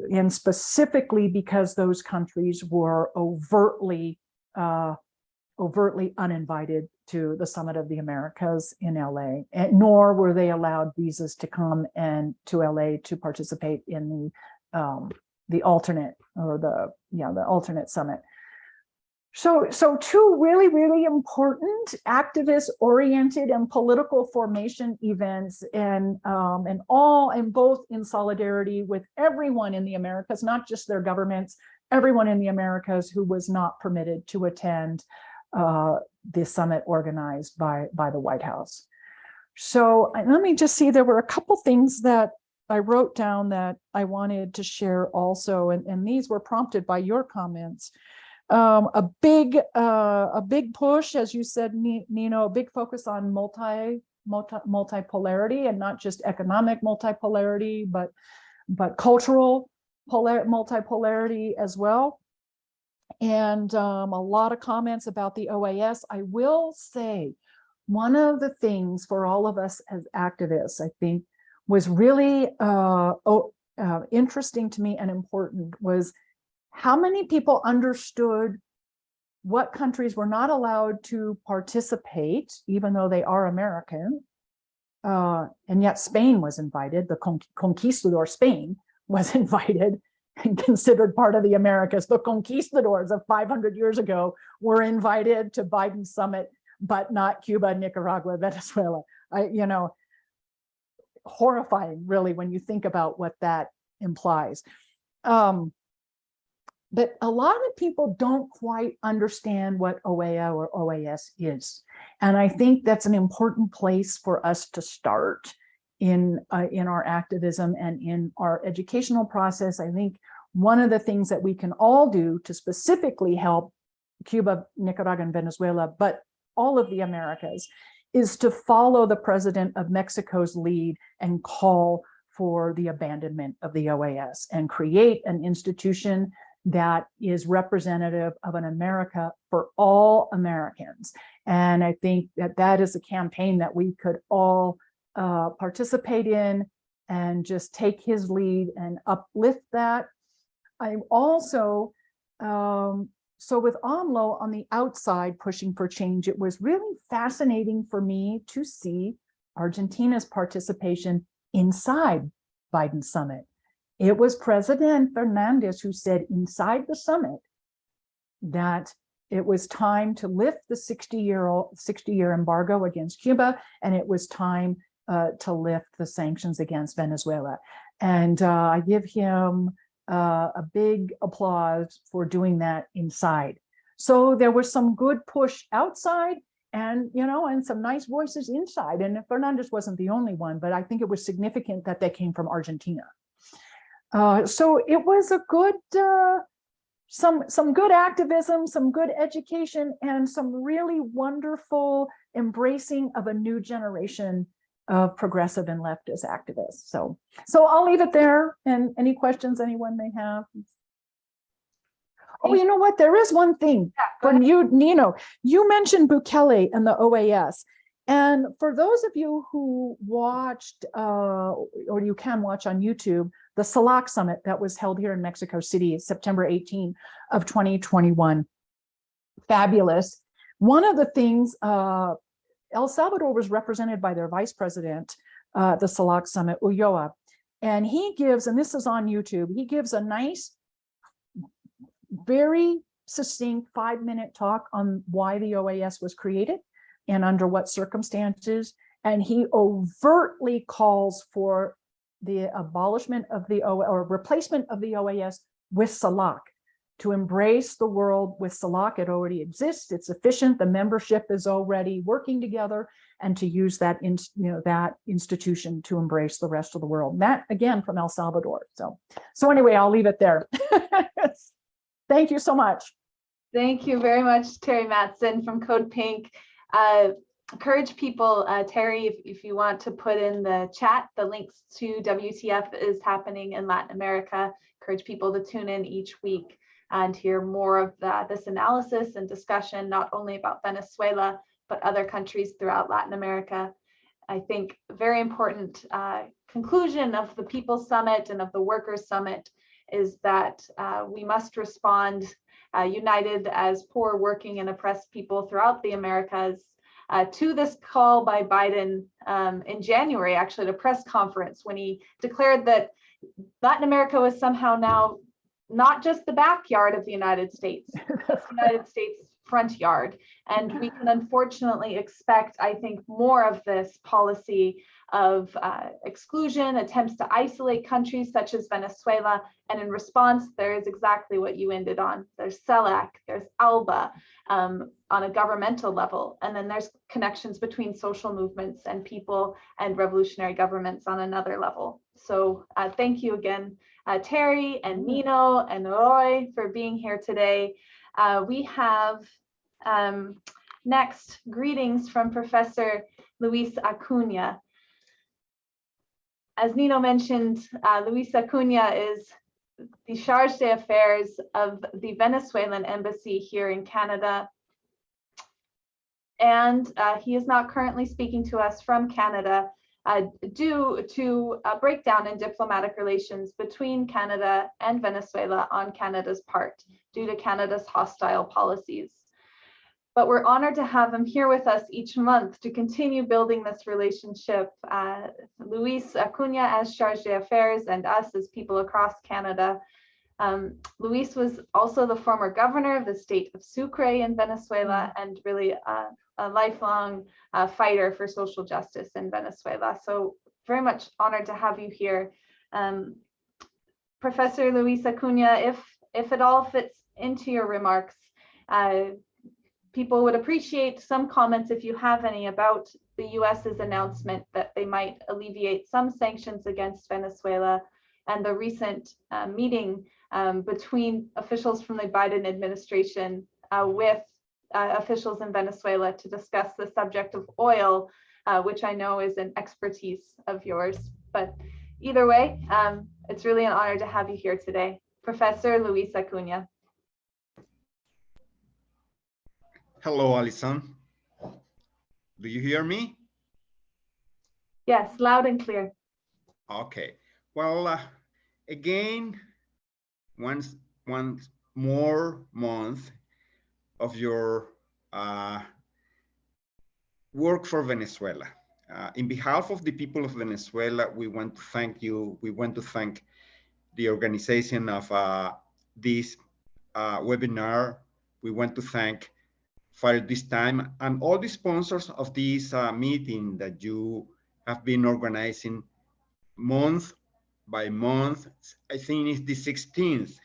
And specifically because those countries were overtly uninvited to the Summit of the Americas in LA, nor were they allowed visas to come and to LA to participate in the alternate, or the alternate summit. So two really, really important activist-oriented and political formation events, and both in solidarity with everyone in the Americas, not just their governments, everyone in the Americas who was not permitted to attend the summit organized by the White House. So let me just see, there were a couple things that I wrote down that I wanted to share also, and these were prompted by your comments. A big push, as you said, Nino, a big focus on multipolarity, and not just economic multipolarity, but cultural multipolarity as well. And a lot of comments about the OAS. I will say, one of the things for all of us as activists, I think, was really interesting to me and important was how many people understood what countries were not allowed to participate, even though they are American. And yet Spain was invited, the conquistador Spain was invited and considered part of the Americas. The conquistadors of 500 years ago were invited to Biden's summit, but not Cuba, Nicaragua, Venezuela. You know, horrifying, really, when you think about what that implies. But a lot of people don't quite understand what OEA or OAS is. And I think that's an important place for us to start in our activism and in our educational process. I think one of the things that we can all do to specifically help Cuba, Nicaragua, and Venezuela, but all of the Americas, is to follow the president of Mexico's lead and call for the abandonment of the OAS and create an institution that is representative of an America for all Americans. And I think that that is a campaign that we could all participate in and just take his lead and uplift that. I also, so with AMLO on the outside pushing for change, it was really fascinating for me to see Argentina's participation inside Biden's summit. It was President Fernandez who said inside the summit that it was time to lift the 60-year embargo against Cuba, and it was time to lift the sanctions against Venezuela. And I give him a big applause for doing that inside. So there was some good push outside, and and some nice voices inside. And Fernandez wasn't the only one, but I think it was significant that they came from Argentina. So it was a good some good activism, some good education, and some really wonderful embracing of a new generation of progressive and leftist activists. So I'll leave it there. And any questions anyone may have. Oh, you know what? There is one thing for you, Nino. You mentioned Bukele and the OAS. And for those of you who watched, or you can watch on YouTube, the CELAC summit that was held here in Mexico City, September 18 of 2021. Fabulous. One of the things, El Salvador was represented by their vice president, the CELAC summit, Ulloa. And he gives, and this is on YouTube, he gives a nice, very succinct 5-minute talk on why the OAS was created and under what circumstances. And he overtly calls for the abolishment of the or replacement of the OAS with CELAC, to embrace the world with CELAC. It already exists, it's efficient, the membership is already working together, and to use that that institution to embrace the rest of the world. And that again from El Salvador. So anyway, I'll leave it there. Thank you so much. Thank you very much, Teri MATTSON from CODEPINK. Encourage people, Teri, if you want to put in the chat, the links to WTF is happening in Latin America. Encourage people to tune in each week and hear more of this analysis and discussion, not only about Venezuela, but other countries throughout Latin America. I think a very important conclusion of the People's Summit and of the Workers' Summit is that we must respond united as poor, working, and oppressed people throughout the Americas to this call by Biden in January, actually at a press conference, when he declared that Latin America was somehow now not just the backyard of the United States, the United States front yard. And we can unfortunately expect, I think, more of this policy of exclusion, attempts to isolate countries such as Venezuela. And in response, there is exactly what you ended on. There's CELAC, there's ALBA on a governmental level. And then there's connections between social movements and people and revolutionary governments on another level. So thank you again, Teri and Nino and Roy for being here today. We have next greetings from Professor Luis Acuna. As Nino mentioned, Luis Acuna is the Charge d'Affaires of the Venezuelan embassy here in Canada. And he is not currently speaking to us from Canada due to a breakdown in diplomatic relations between Canada and Venezuela on Canada's part, due to Canada's hostile policies. But we're honored to have him here with us each month to continue building this relationship. Luis Acuna as Charge d'Affaires and us as people across Canada. Luis was also the former governor of the state of Sucre in Venezuela and really a lifelong fighter for social justice in Venezuela. So very much honored to have you here. Professor Luis Acuna, if it all fits into your remarks, people would appreciate some comments, if you have any, about the US's announcement that they might alleviate some sanctions against Venezuela and the recent meeting between officials from the Biden administration with officials in Venezuela to discuss the subject of oil, which I know is an expertise of yours. But either way, it's really an honor to have you here today. Professor Luis Acuna. Hello, Alison. Do you hear me? Yes, loud and clear. Okay. Well, again, one more month of your work for Venezuela. In behalf of the people of Venezuela, we want to thank you. We want to thank the organization of this webinar. We want to thank for this time and all the sponsors of this meeting that you have been organizing month by month. I think it's the 16th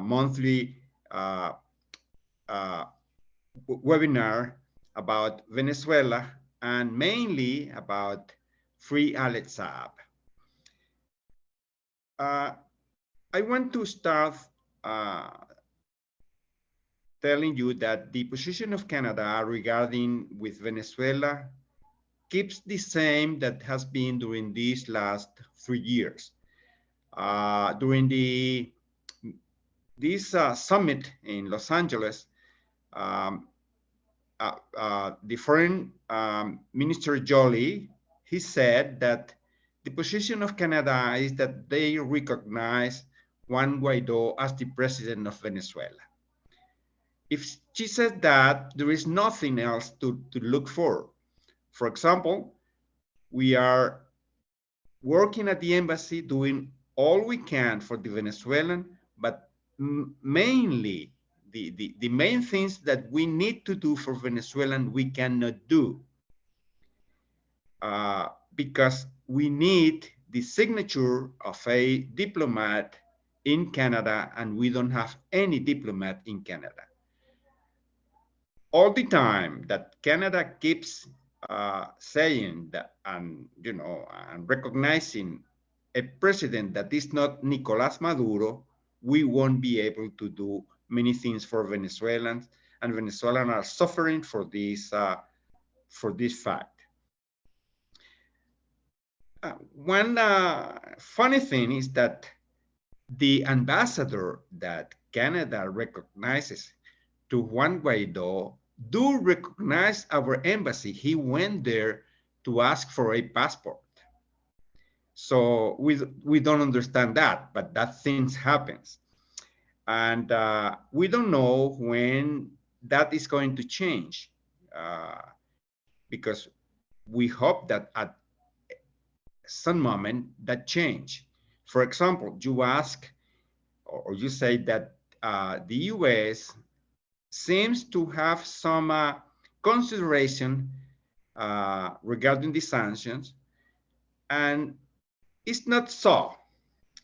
monthly webinar about Venezuela and mainly about Free Alex Saab. I want to start telling you that the position of Canada regarding with Venezuela keeps the same that has been during these last 3 years. During this summit in Los Angeles, the foreign minister Joly, he said that the position of Canada is that they recognize Juan Guaido as the president of Venezuela. If she said that, there is nothing else to look for. For example, we are working at the embassy, doing all we can for the Venezuelan, but mainly the main things that we need to do for Venezuelan, we cannot do because we need the signature of a diplomat in Canada, and we don't have any diplomat in Canada. All the time that Canada keeps saying that, and and recognizing a president that is not Nicolás Maduro, we won't be able to do many things for Venezuelans, and Venezuelans are suffering for this fact. One funny thing is that the ambassador that Canada recognizes to Juan Guaido do recognize our embassy. He went there to ask for a passport. So we don't understand that, but that things happens. And we don't know when that is going to change because we hope that at some moment that change. For example, you ask or you say that the US seems to have some consideration regarding the sanctions, and it's not so.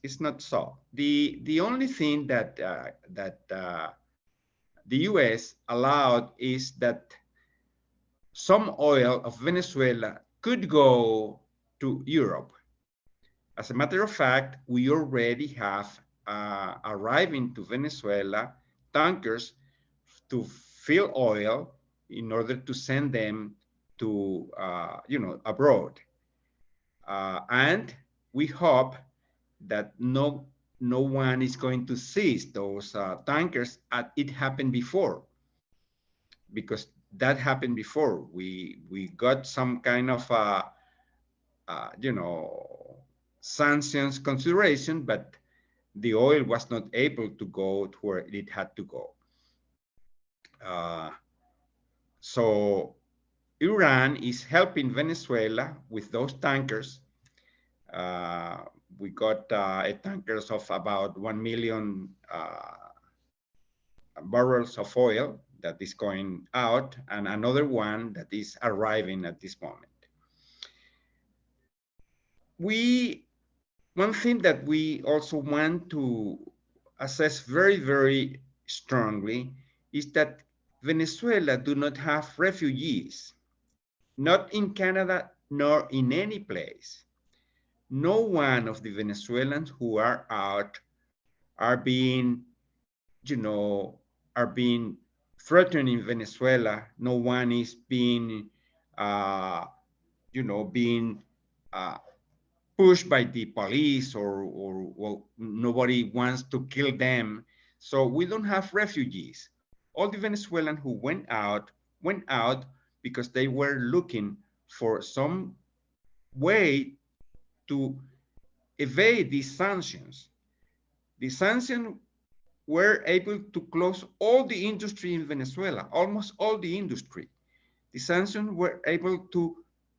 It's not so. The only thing that the US allowed is that some oil of Venezuela could go to Europe. As a matter of fact, we already have arriving to Venezuela tankers to fill oil in order to send them to abroad, and we hope that no one is going to seize those tankers. It happened before, because that happened before. We got some kind of sanctions consideration, but the oil was not able to go to where it had to go. So Iran is helping Venezuela with those tankers. We got tankers of about 1 million barrels of oil that is going out, and another one that is arriving at this moment. One thing that we also want to assess very, very strongly is that Venezuela do not have refugees, not in Canada nor in any place. No one of the Venezuelans who are out are being threatened in Venezuela. No one is being, pushed by the police, or well, nobody wants to kill them. So we don't have refugees. All the Venezuelans who went out because they were looking for some way to evade these sanctions. The sanctions were able to close all the industry in Venezuela, almost all the industry. The sanctions were able to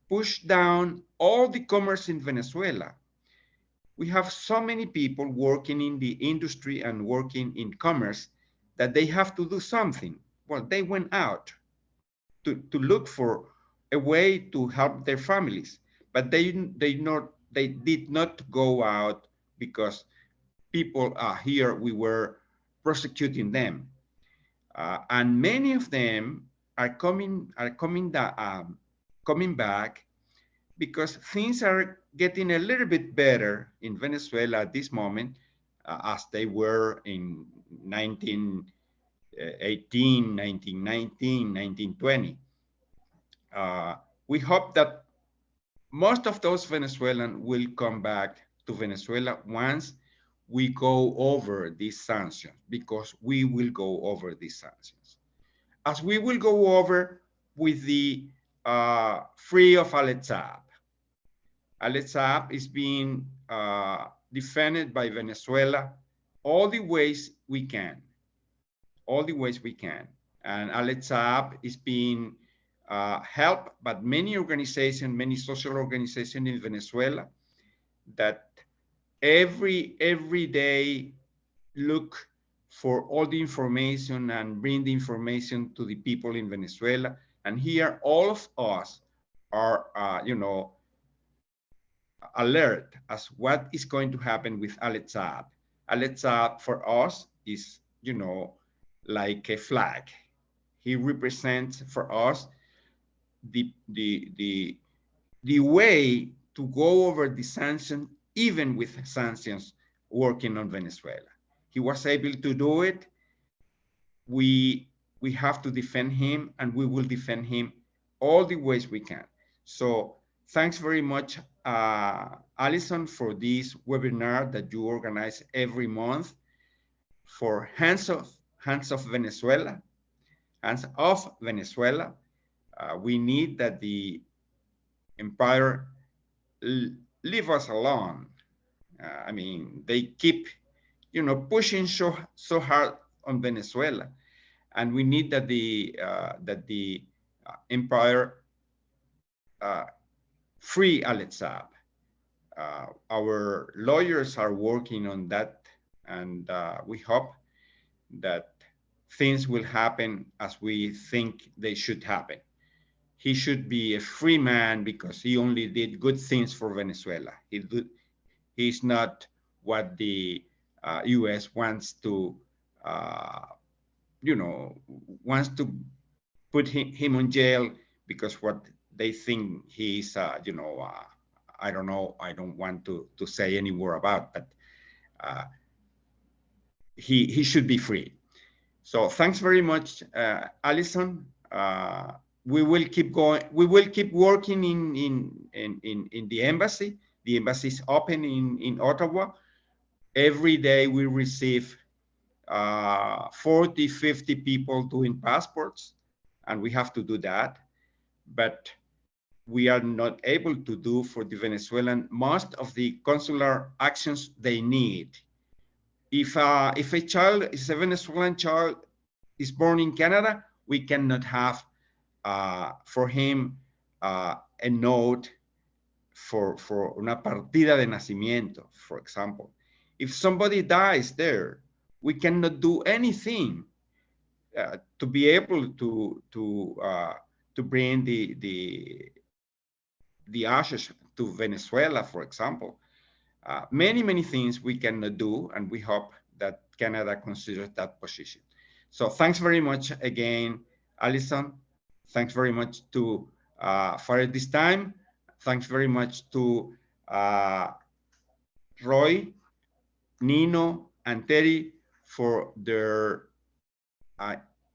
push down all the commerce in Venezuela. We have so many people working in the industry and working in commerce that they have to do something. Well, they went out to look for a way to help their families, but they did not go out because people here, we were prosecuting them, and many of them are coming back because things are getting a little bit better in Venezuela at this moment, as they were in 1918, 1919, 1920. We hope that most of those Venezuelans will come back to Venezuela once we go over these sanctions, because we will go over these sanctions. As we will go over with the free of Alex Saab. Alex Saab is being defended by Venezuela all the ways we can, all the ways we can. And Alex Saab is being helped by many organizations, many social organizations in Venezuela that every day look for all the information and bring the information to the people in Venezuela. And here, all of us are, alert as what is going to happen with Alex Saab. Alex Saab for us is, like a flag. He represents for us the way to go over the sanctions, even with sanctions working on Venezuela. He was able to do it. We have to defend him, and we will defend him all the ways we can. So thanks very much, Alison, for this webinar that you organize every month for Hands Off Venezuela. Hands Off Venezuela. We need that the empire leave us alone. I mean, they keep, pushing so hard on Venezuela, and we need that the empire free Alex Saab. Our lawyers are working on that, and we hope that things will happen as we think they should happen. He should be a free man because he only did good things for Venezuela. He's not what the U.S. wants to, wants to put him in jail because what they think he's, I don't know, I don't want to say any more about, but he should be free. So thanks very much, Alison. We will keep going. We will keep working in the embassy. The embassy is open in Ottawa. Every day we receive 40, 50 people doing passports, and we have to do that. But we are not able to do for the Venezuelan most of the consular actions they need. If a child is a Venezuelan child is born in Canada, we cannot have for him a note for una partida de nacimiento, for example. If somebody dies there, we cannot do anything to be able to bring the ashes to Venezuela, for example. Many things we cannot do, and we hope that Canada considers that position. So thanks very much again, Alison. Thanks very much to for this time. Thanks very much to Roy, Nino, and Teri for their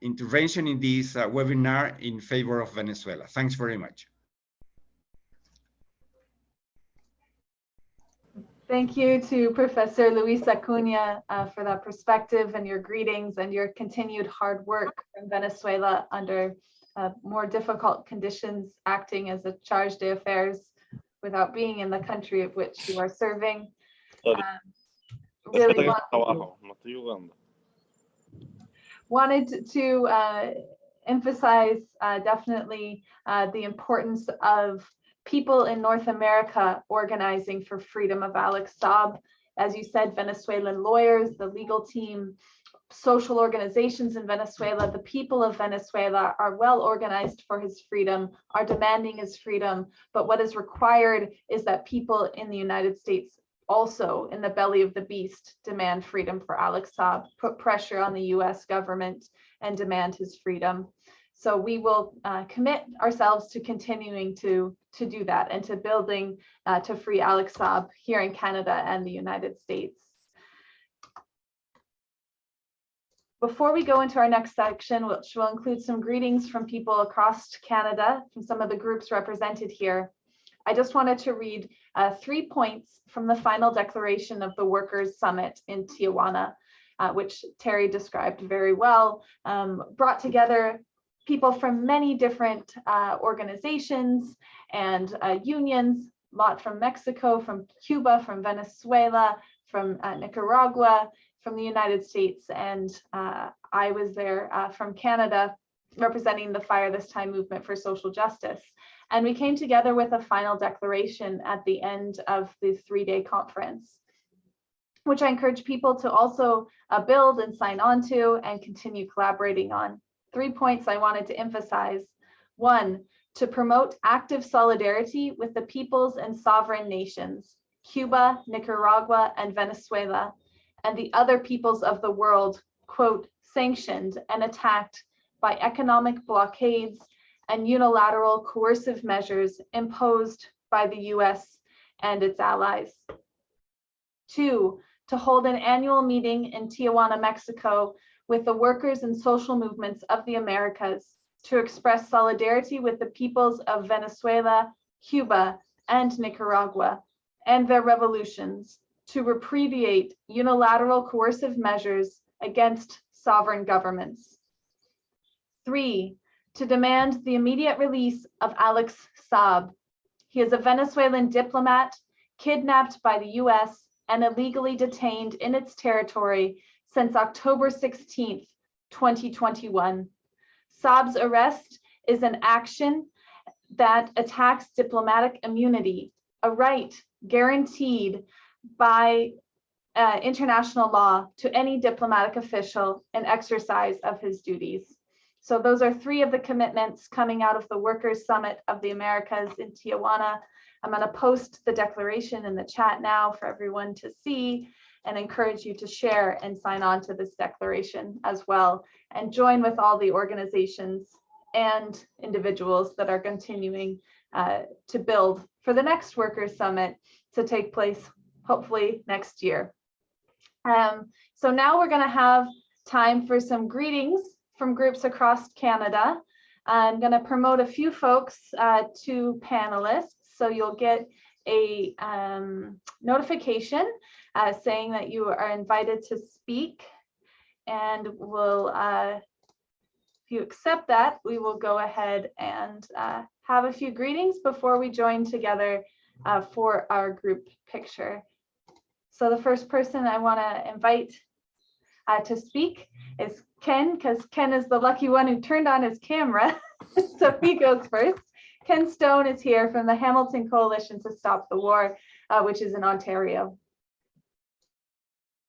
intervention in this webinar in favor of Venezuela. Thanks very much. Thank you to Professor Luis Acuña for that perspective and your greetings and your continued hard work in Venezuela under more difficult conditions, acting as a charge d'affaires without being in the country of which you are serving. Really wanted to emphasize definitely the importance of people in North America organizing for freedom of Alex Saab. As you said, Venezuelan lawyers, the legal team, social organizations in Venezuela, the people of Venezuela are well organized for his freedom, are demanding his freedom. But what is required is that people in the United States also, in the belly of the beast, demand freedom for Alex Saab, put pressure on the US government and demand his freedom. So we will commit ourselves to continuing to do that and to building to free Alex Saab here in Canada and the United States. Before we go into our next section, which will include some greetings from people across Canada, from some of the groups represented here, I just wanted to read 3 points from the final declaration of the Workers' Summit in Tijuana, which Teri described very well, brought together people from many different organizations and unions, a lot from Mexico, from Cuba, from Venezuela, from Nicaragua, from the United States, and I was there from Canada, representing the Fire This Time movement for social justice. And we came together with a final declaration at the end of the 3-day conference, which I encourage people to also build and sign on to and continue collaborating on. 3 points I wanted to emphasize. 1, to promote active solidarity with the peoples and sovereign nations, Cuba, Nicaragua, and Venezuela, and the other peoples of the world, quote, sanctioned and attacked by economic blockades and unilateral coercive measures imposed by the US and its allies. 2, to hold an annual meeting in Tijuana, Mexico, with the workers and social movements of the Americas to express solidarity with the peoples of Venezuela, Cuba, and Nicaragua, and their revolutions, to repudiate unilateral coercive measures against sovereign governments. 3, to demand the immediate release of Alex Saab. He is a Venezuelan diplomat kidnapped by the US and illegally detained in its territory since October 16th, 2021. Saab's arrest is an action that attacks diplomatic immunity, a right guaranteed by international law to any diplomatic official in exercise of his duties. So those are 3 of the commitments coming out of the Workers' Summit of the Americas in Tijuana. I'm going to post the declaration in the chat now for everyone to see, and encourage you to share and sign on to this declaration as well, and join with all the organizations and individuals that are continuing to build for the next Workers' Summit to take place hopefully next year. So now we're going to have time for some greetings from groups across Canada. I'm going to promote a few folks to panelists, so you'll get a notification saying that you are invited to speak, and we'll, if you accept that, we will go ahead and have a few greetings before we join together for our group picture. So the first person I want to invite to speak is Ken, because Ken is the lucky one who turned on his camera. So he goes first. Ken Stone is here from the Hamilton Coalition to Stop the War, which is in Ontario.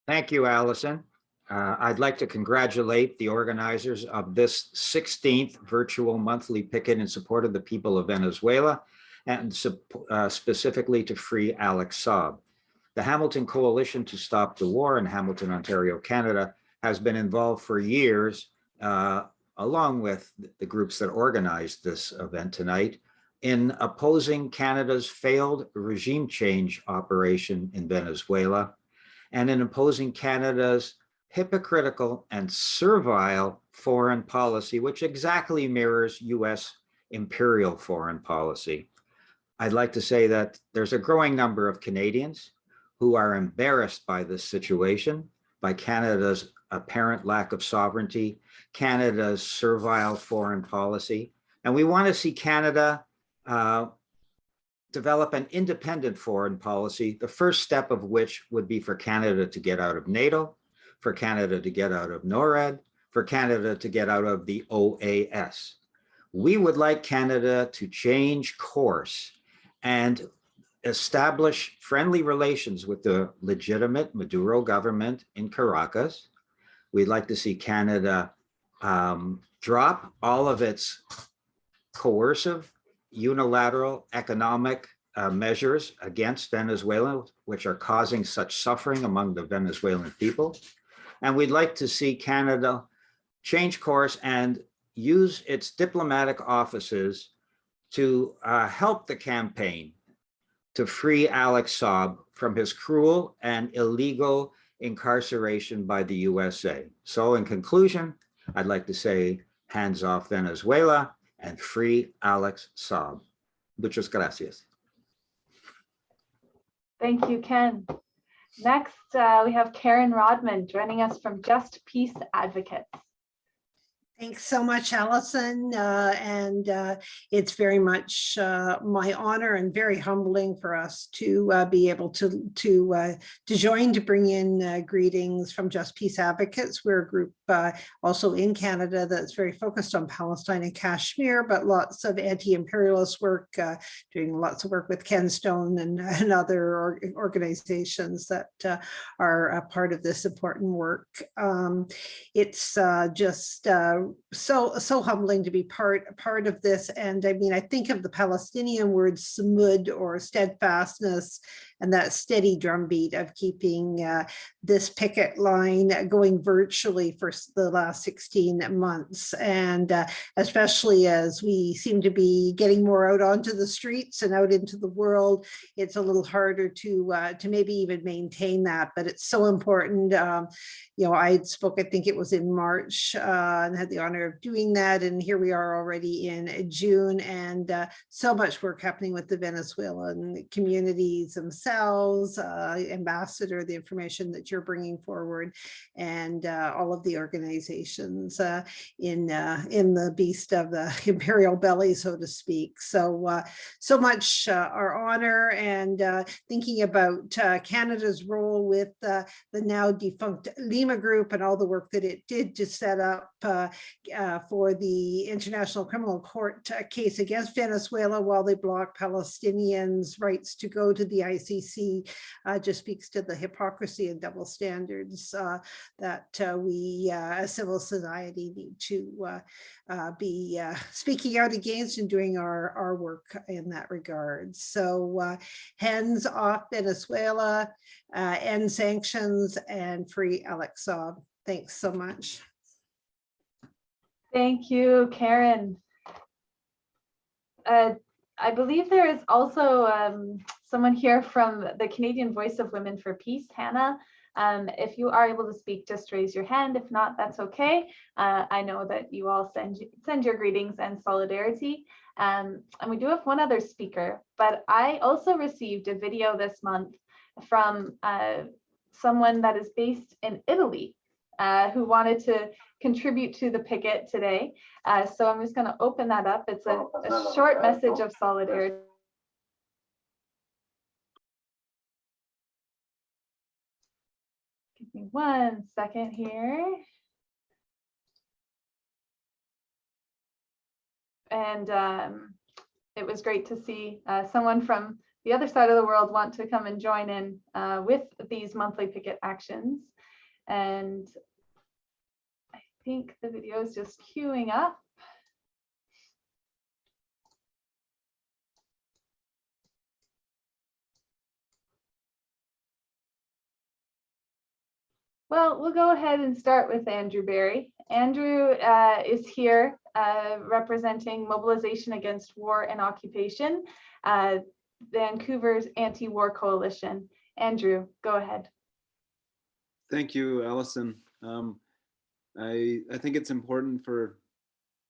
Thank you, Allison. I'd like to congratulate the organizers of this 16th virtual monthly picket in support of the people of Venezuela, and specifically to free Alex Saab. The Hamilton Coalition to Stop the War in Hamilton, Ontario, Canada, has been involved for years, along with the groups that organized this event tonight, in opposing Canada's failed regime change operation in Venezuela, and in opposing Canada's hypocritical and servile foreign policy, which exactly mirrors US imperial foreign policy. I'd like to say that there's a growing number of Canadians who are embarrassed by this situation, by Canada's apparent lack of sovereignty, Canada's servile foreign policy. And we want to see Canada develop an independent foreign policy, the first step of which would be for Canada to get out of NATO, for Canada to get out of NORAD, for Canada to get out of the OAS. We would like Canada to change course and establish friendly relations with the legitimate Maduro government in Caracas. We'd like to see Canada drop all of its coercive, unilateral economic measures against Venezuela, which are causing such suffering among the Venezuelan people. And we'd like to see Canada change course and use its diplomatic offices to help the campaign to free Alex Saab from his cruel and illegal incarceration by the USA. So in conclusion, I'd like to say hands off Venezuela and free Alex Saab. Muchas gracias. Thank you, Ken. Next, we have Karen Rodman joining us from Just Peace Advocates. Thanks so much, Allison. It's very much my honor and very humbling for us to be able to join to bring in greetings from Just Peace Advocates. We're a group also in Canada that's very focused on Palestine and Kashmir, but lots of anti-imperialist work, doing lots of work with Ken Stone and other organizations that are a part of this important work. It's just so humbling to be part of this. And I mean, I think of the Palestinian word samud, or steadfastness, and that steady drumbeat of keeping this picket line going virtually for the last 16 months. And especially as we seem to be getting more out onto the streets and out into the world, it's a little harder to maybe even maintain that, but it's so important. You know, I spoke, I think it was in March, and had the honor of doing that. And here we are already in June, and so much work happening with the Venezuelan communities themselves, Ambassador, the information that you're bringing forward, and all of the organizations in the beast of the imperial belly, so to speak. So, so much our honor, and thinking about Canada's role with the now defunct Lima Group and all the work that it did to set up for the International Criminal Court case against Venezuela while they blocked Palestinians' rights to go to the ICC, just speaks to the hypocrisy and double standards that we as civil society need to be speaking out against and doing our work in that regard. So hands off Venezuela, end sanctions, and free Alex Saab. Thanks so much. Thank you, Karen. I believe there is also someone here from the Canadian Voice of Women for Peace, Hannah. If you are able to speak, just raise your hand. If not, that's okay. I know that you all send your greetings and solidarity. And we do have one other speaker, but I also received a video this month from someone that is based in Italy who wanted to contribute to the picket today. So I'm just going to open that up. It's a short message of solidarity. Give me 1 second here. And it was great to see someone from the other side of the world want to come and join in with these monthly picket actions. And I think the video is just queuing up. Well, we'll go ahead and start with Andrew Barry. Andrew is here representing Mobilization Against War and Occupation, Vancouver's anti-war coalition. Andrew, go ahead. Thank you, Allison. I think it's important for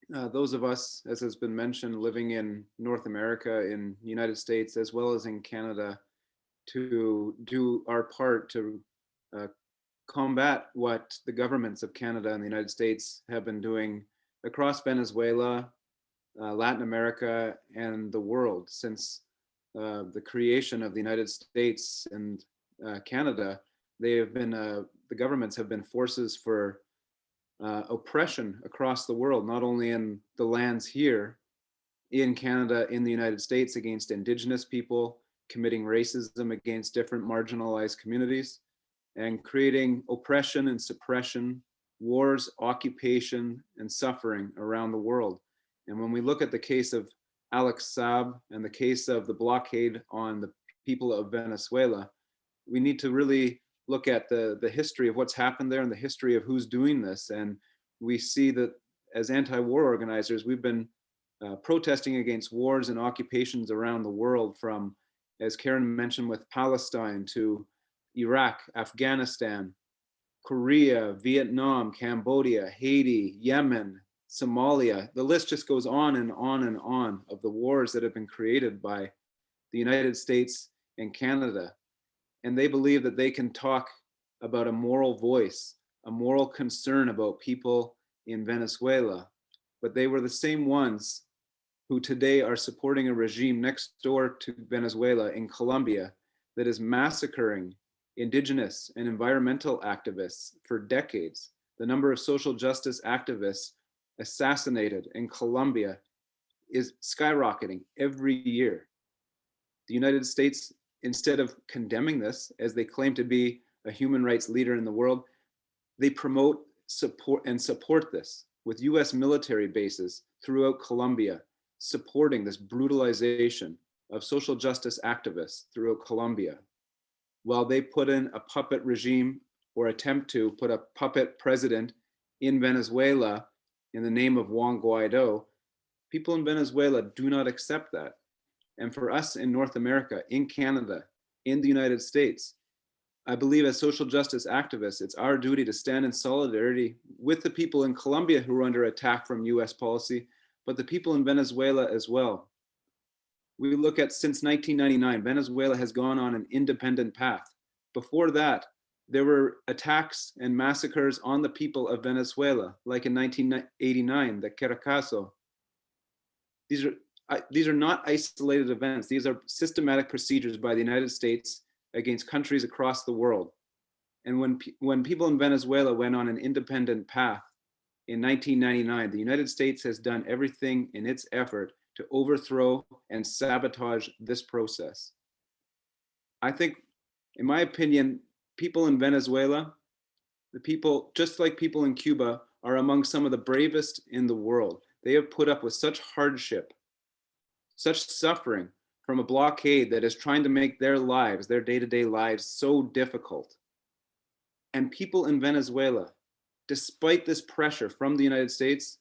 those of us, as has been mentioned, living in North America, in the United States, as well as in Canada, to do our part to combat what the governments of Canada and the United States have been doing across Venezuela, Latin America, and the world since the creation of the United States and Canada. They have been, the governments have been forces for oppression across the world, not only in the lands here in Canada, in the United States, against Indigenous people, committing racism against different marginalized communities, and creating oppression and suppression, wars, occupation, and suffering around the world. And when we look at the case of Alex Saab and the case of the blockade on the people of Venezuela, we need to really look at the history of what's happened there and the history of who's doing this. And we see that as anti-war organizers, we've been protesting against wars and occupations around the world, from, as Karen mentioned, with Palestine, to Iraq, Afghanistan, Korea, Vietnam, Cambodia, Haiti, Yemen, Somalia. The list just goes on and on and on of the wars that have been created by the United States and Canada. And they believe that they can talk about a moral voice, a moral concern about people in Venezuela. But they were the same ones who today are supporting a regime next door to Venezuela in Colombia that is massacring indigenous and environmental activists for decades. The number of social justice activists assassinated in Colombia is skyrocketing every year. The United States, instead of condemning this, as they claim to be a human rights leader in the world, they promote, support this with US military bases throughout Colombia, supporting this brutalization of social justice activists throughout Colombia, while they put in a puppet regime or attempt to put a puppet president in Venezuela in the name of Juan Guaido. People in Venezuela do not accept that. And for us in North America, in Canada, in the United States, I believe as social justice activists, it's our duty to stand in solidarity with the people in Colombia who are under attack from US policy, but the people in Venezuela as well. We look at since 1999, Venezuela has gone on an independent path. Before that, there were attacks and massacres on the people of Venezuela, like in 1989, the Caracazo. These are not isolated events. These are systematic procedures by the United States against countries across the world. And when people in Venezuela went on an independent path in 1999, the United States has done everything in its effort to overthrow and sabotage this process. I think, in my opinion, people in Venezuela, the people, just like people in Cuba, are among some of the bravest in the world. They have put up with such hardship, such suffering from a blockade that is trying to make their lives, their day-to-day lives, so difficult. And people in Venezuela, despite this pressure from the United States,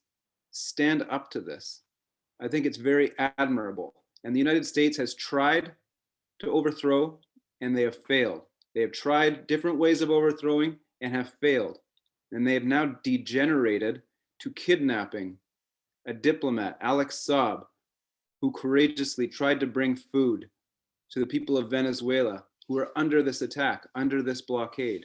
stand up to this. I think it's very admirable. And the United States has tried to overthrow, and they have failed. They have tried different ways of overthrowing and have failed. And they have now degenerated to kidnapping a diplomat, Alex Saab, who courageously tried to bring food to the people of Venezuela who are under this attack, under this blockade.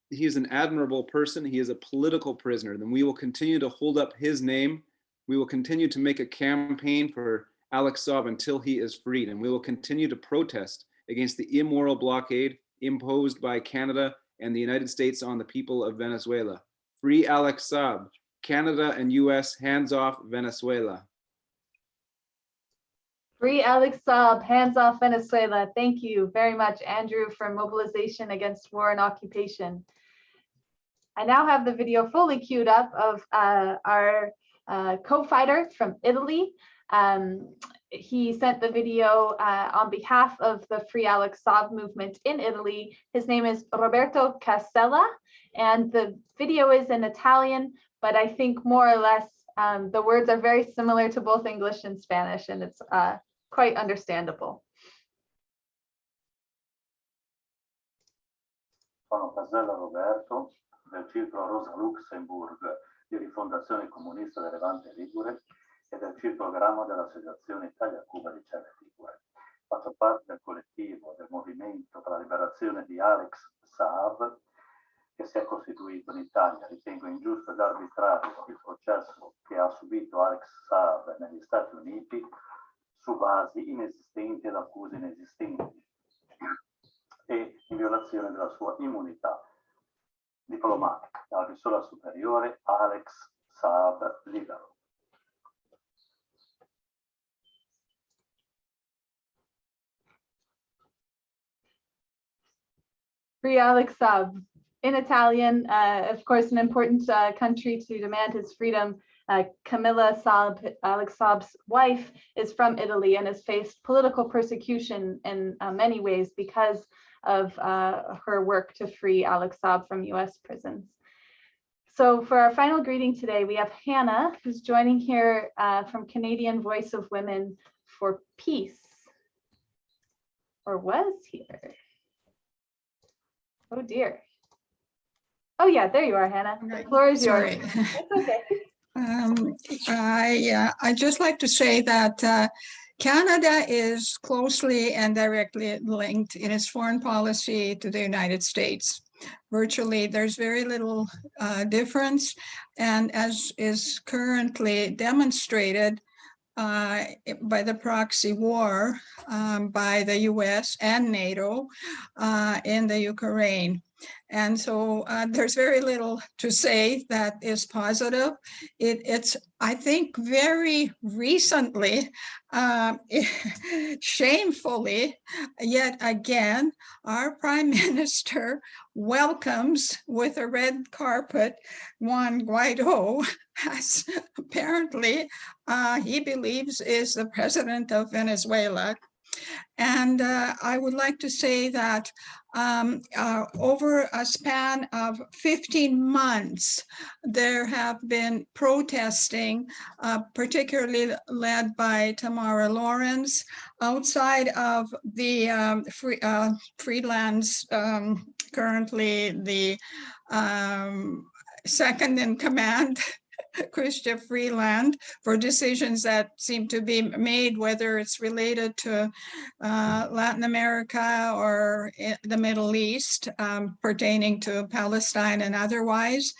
He is an admirable person. He is a political prisoner. And we will continue to hold up his name. We will continue to make a campaign for Alex Saab until he is freed. And we will continue to protest against the immoral blockade imposed by Canada and the United States on the people of Venezuela. Free Alex Saab. Canada and US, hands off Venezuela. Free Alex Saab, hands off Venezuela. Thank you very much, Andrew, for mobilization against war and occupation. I now have the video fully queued up of our co-fighter from Italy. He sent the video on behalf of the Free Alex Saab movement in Italy. His name is Roberto Casella, and the video is in Italian, but I think more or less the words are very similar to both English and Spanish, and it's quite understandable. Sono Casella Roberto del Circolo Rosa Luxemburg di Rifondazione Comunista del Levante Ligure e del Circogrammo dell'Associazione Italia-Cuba di Celle Ligure. Faccio parte del collettivo del Movimento per la Liberazione di Alex Saab, che si è costituito in Italia. Ritengo ingiusto ed arbitrario il processo che ha subito Alex Saab negli Stati Uniti su basi inesistenti ed accuse inesistenti e in violazione della sua immunità diplomatica al risoluto superiore Alex Saab libero. Free Alex Saab. In Italian, of course, an important country to demand his freedom. Camilla Saab, Alex Saab's wife, is from Italy and has faced political persecution in many ways because of her work to free Alex Saab from US prisons. So for our final greeting today, we have Hannah, who's joining here from Canadian Voice of Women for Peace, or was here. Oh dear. Oh yeah, there you are, Hannah. The floor is yours. It's okay. I'd just like to say that Canada is closely and directly linked in its foreign policy to the United States. Virtually, there's very little difference, and as is currently demonstrated by the proxy war by the US and NATO in the Ukraine. And so there's very little to say that is positive. It's, I think, very recently, shamefully, yet again, our Prime Minister welcomes with a red carpet Juan Guaido, as apparently he believes is the president of Venezuela. And I would like to say that over a span of 15 months, there have been protesting, particularly led by Tamara Lawrence, outside of the freelance, currently the second in command, Chrystia Freeland, for decisions that seem to be made, whether it's related to Latin America or the Middle East, pertaining to Palestine and otherwise,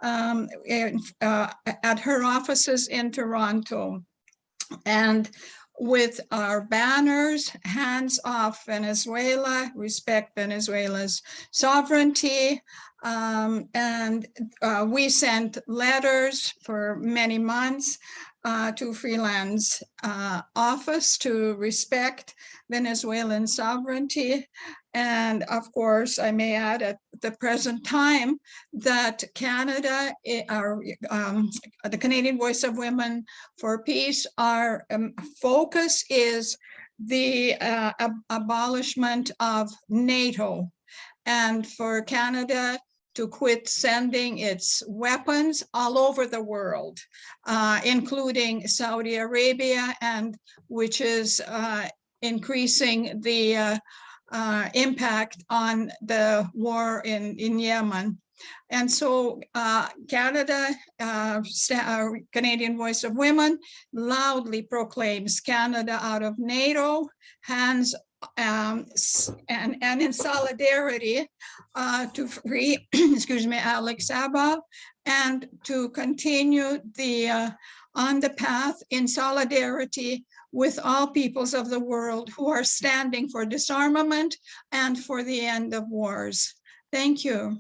at her offices in Toronto. And with our banners, hands off Venezuela, respect Venezuela's sovereignty, and we sent letters for many months to Freeland's office to respect Venezuelan sovereignty. And of course, I may add at the present time that Canada, the Canadian Voice of Women for Peace, our focus is the abolishment of NATO, and for Canada to quit sending its weapons all over the world, including Saudi Arabia, and which is increasing the impact on the war in Yemen. And so Canada, Canadian Voice of Women, loudly proclaims Canada out of NATO, hands and in solidarity to free, excuse me, Alex Saab, and to continue the on the path in solidarity with all peoples of the world who are standing for disarmament and for the end of wars. Thank you.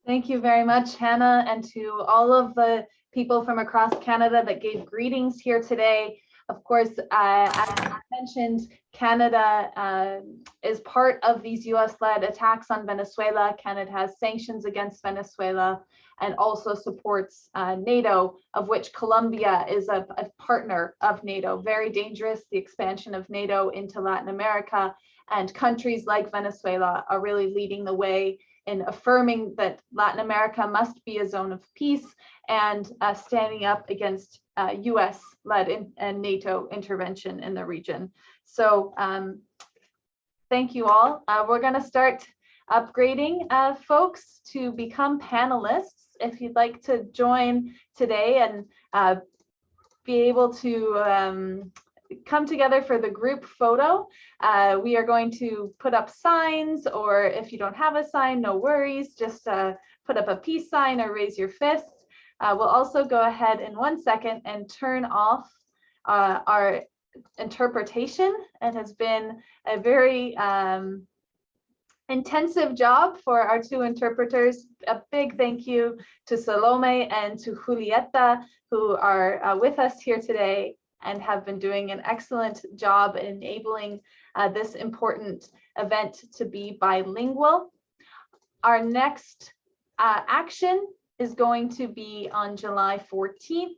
Thank you very much, Hannah, and to all of the people from across Canada that gave greetings here today. Of course, as I mentioned, Canada is part of these US-led attacks on Venezuela. Canada has sanctions against Venezuela and also supports NATO, of which Colombia is a partner of NATO. Very dangerous, the expansion of NATO into Latin America, and countries like Venezuela are really leading the way in affirming that Latin America must be a zone of peace and standing up against US-led and NATO intervention in the region. So thank you all. We're going to start upgrading folks to become panelists. If you'd like to join today and be able to come together for the group photo, we are going to put up signs, or if you don't have a sign, no worries, just put up a peace sign or raise your fist. We'll also go ahead in 1 second and turn off our interpretation. It has been a very intensive job for our two interpreters. A big thank you to Salome and to Julieta, who are with us here today and have been doing an excellent job enabling this important event to be bilingual. Our next action is going to be on July 14th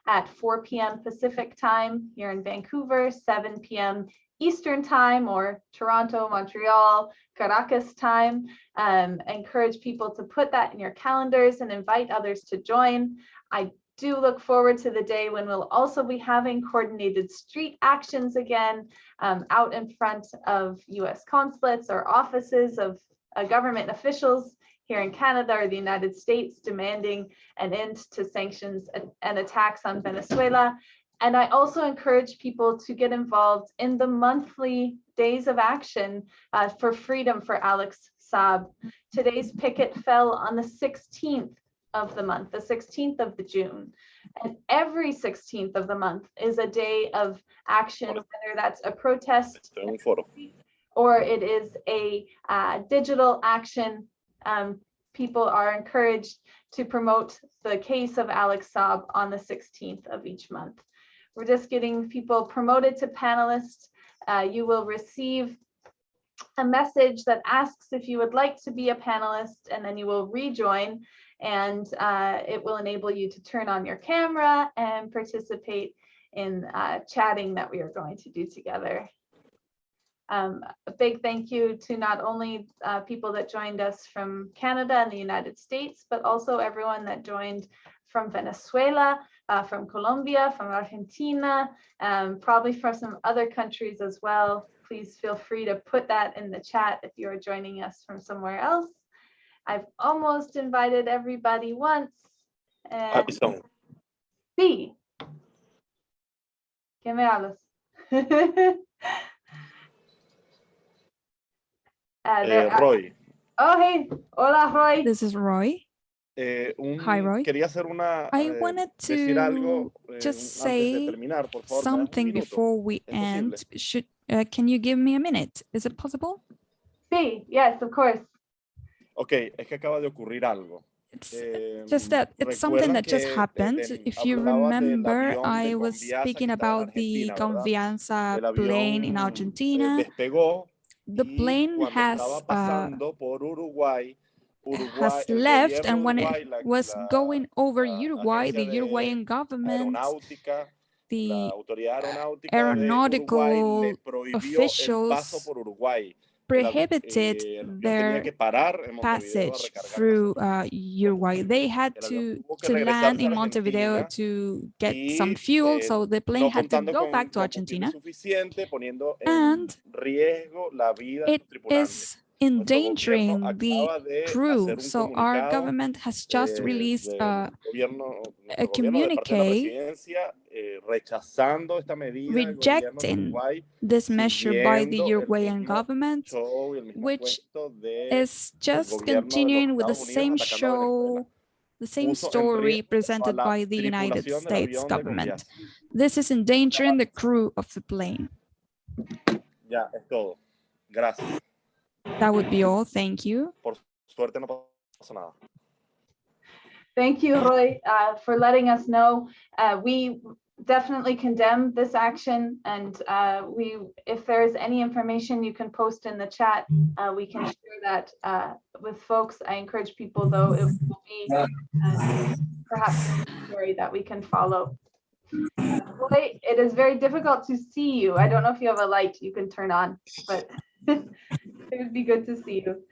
at 4 p.m. Pacific time here in Vancouver, 7 p.m. Eastern time, or Toronto, Montreal, Caracas time. Encourage people to put that in your calendars and invite others to join. I do look forward to the day when we'll also be having coordinated street actions again out in front of US consulates or offices of government officials here in Canada or the United States demanding an end to sanctions and attacks on Venezuela. And I also encourage people to get involved in the monthly days of action for freedom for Alex Saab. Today's picket fell on the 16th of the month, the 16th of June. And every 16th of the month is a day of action, whether that's a protest or it is a digital action. People are encouraged to promote the case of Alex Saab on the 16th of each month. We're just getting people promoted to panelists. You will receive a message that asks if you would like to be a panelist, and then you will rejoin, and it will enable you to turn on your camera and participate in chatting that we are going to do together. A big thank you to not only people that joined us from Canada and the United States, but also everyone that joined from Venezuela, from Colombia, from Argentina, probably from some other countries as well. Please feel free to put that in the chat if you are joining us from somewhere else. I've almost invited everybody once. And sí. ¿Qué me hablas? Roy. Oh, hey. Hola, Roy. This is Roy. Hi, Roy. Quería hacer I wanted to just say something before we end. Can you give me a minute? Is it possible? Sí, yes, of course. Okay, es que acaba de ocurrir algo. It's just that it's something that just happened. If you remember, I was speaking about the Confianza plane in Argentina. The plane has left, and when it was going over Uruguay, the Uruguayan government, the aeronautical officials prohibited their passage through Uruguay. They had to land in Montevideo to get some fuel, so the plane had to go back to Argentina, and it is endangering the crew. So our government has just released a communique rejecting this measure by the Uruguayan government, which is just continuing with the same show, the same story presented by the United States government. This is endangering the crew of the plane. Ya, es todo. Gracias. That would be all. Thank you. Por suerte no pasó nada. Thank you, Roy, for letting us know. We definitely condemn this action, and if there is any information you can post in the chat, we can share that with folks. I encourage people, though, it will be perhaps a story that we can follow. Roy, it is very difficult to see you. I don't know if you have a light you can turn on, but it would be good to see you.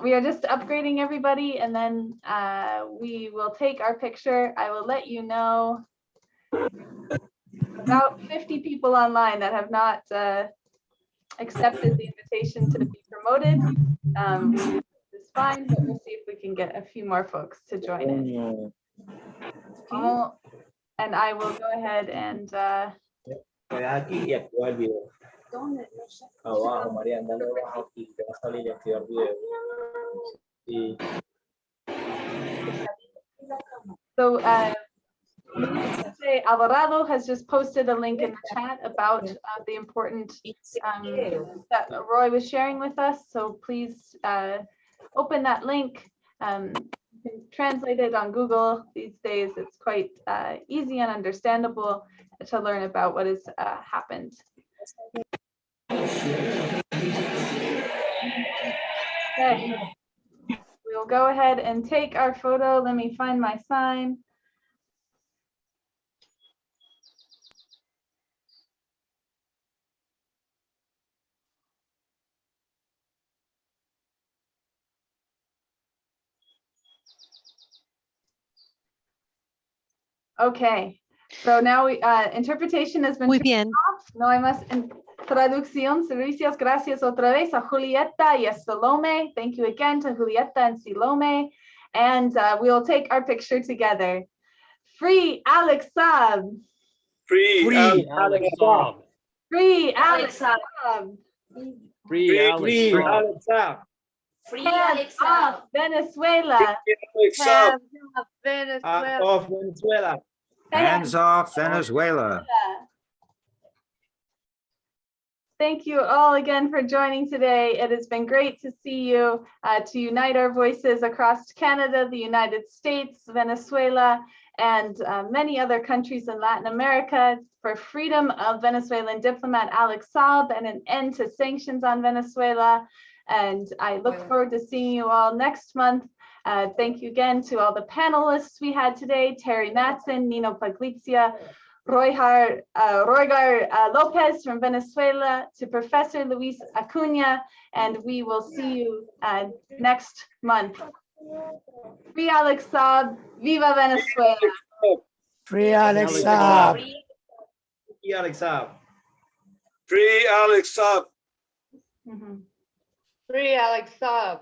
We are just upgrading everybody, and then we will take our picture. I will let you know about 50 people online that have not accepted the invitation to be promoted. It's fine, but we'll see if we can get a few more folks to join in. And I will go ahead and abajo, Mariana, dale abajo aquí, te va a salir y activar video. So Alvarado has just posted a link in the chat about the important that Roy was sharing with us. So please open that link. You can translate it on Google these days. It's quite easy and understandable to learn about what has happened. Okay, we'll go ahead and take our photo. Let me find my sign. Okay, so now we interpretation has been Muy bien. off. No, I must traducción, servicios, gracias otra vez a Julieta y a Salome. Thank you again to Julieta and Salome. And we'll take our picture together. Free Alex Saab. Free Alex Saab. Free Alex Saab. Free Alex Saab. Hands off Venezuela. Hands off Venezuela. Hands off Venezuela. Thank you all again for joining today. It has been great to see you, to unite our voices across Canada, the United States, Venezuela, and many other countries in Latin America for freedom of Venezuelan diplomat Alex Saab and an end to sanctions on Venezuela. And I look forward to seeing you all next month. Thank you again to all the panelists we had today, Teri, MATTSON, NINO PAGLICCIA, ROIGAR Lopez from Venezuela, to Professor Luis Acuna, and we will see you next month. Free Alex Saab, viva Venezuela. Free Alex Saab. Free Alex Saab. Free Alex Saab. Mhm. Free Alex Saab.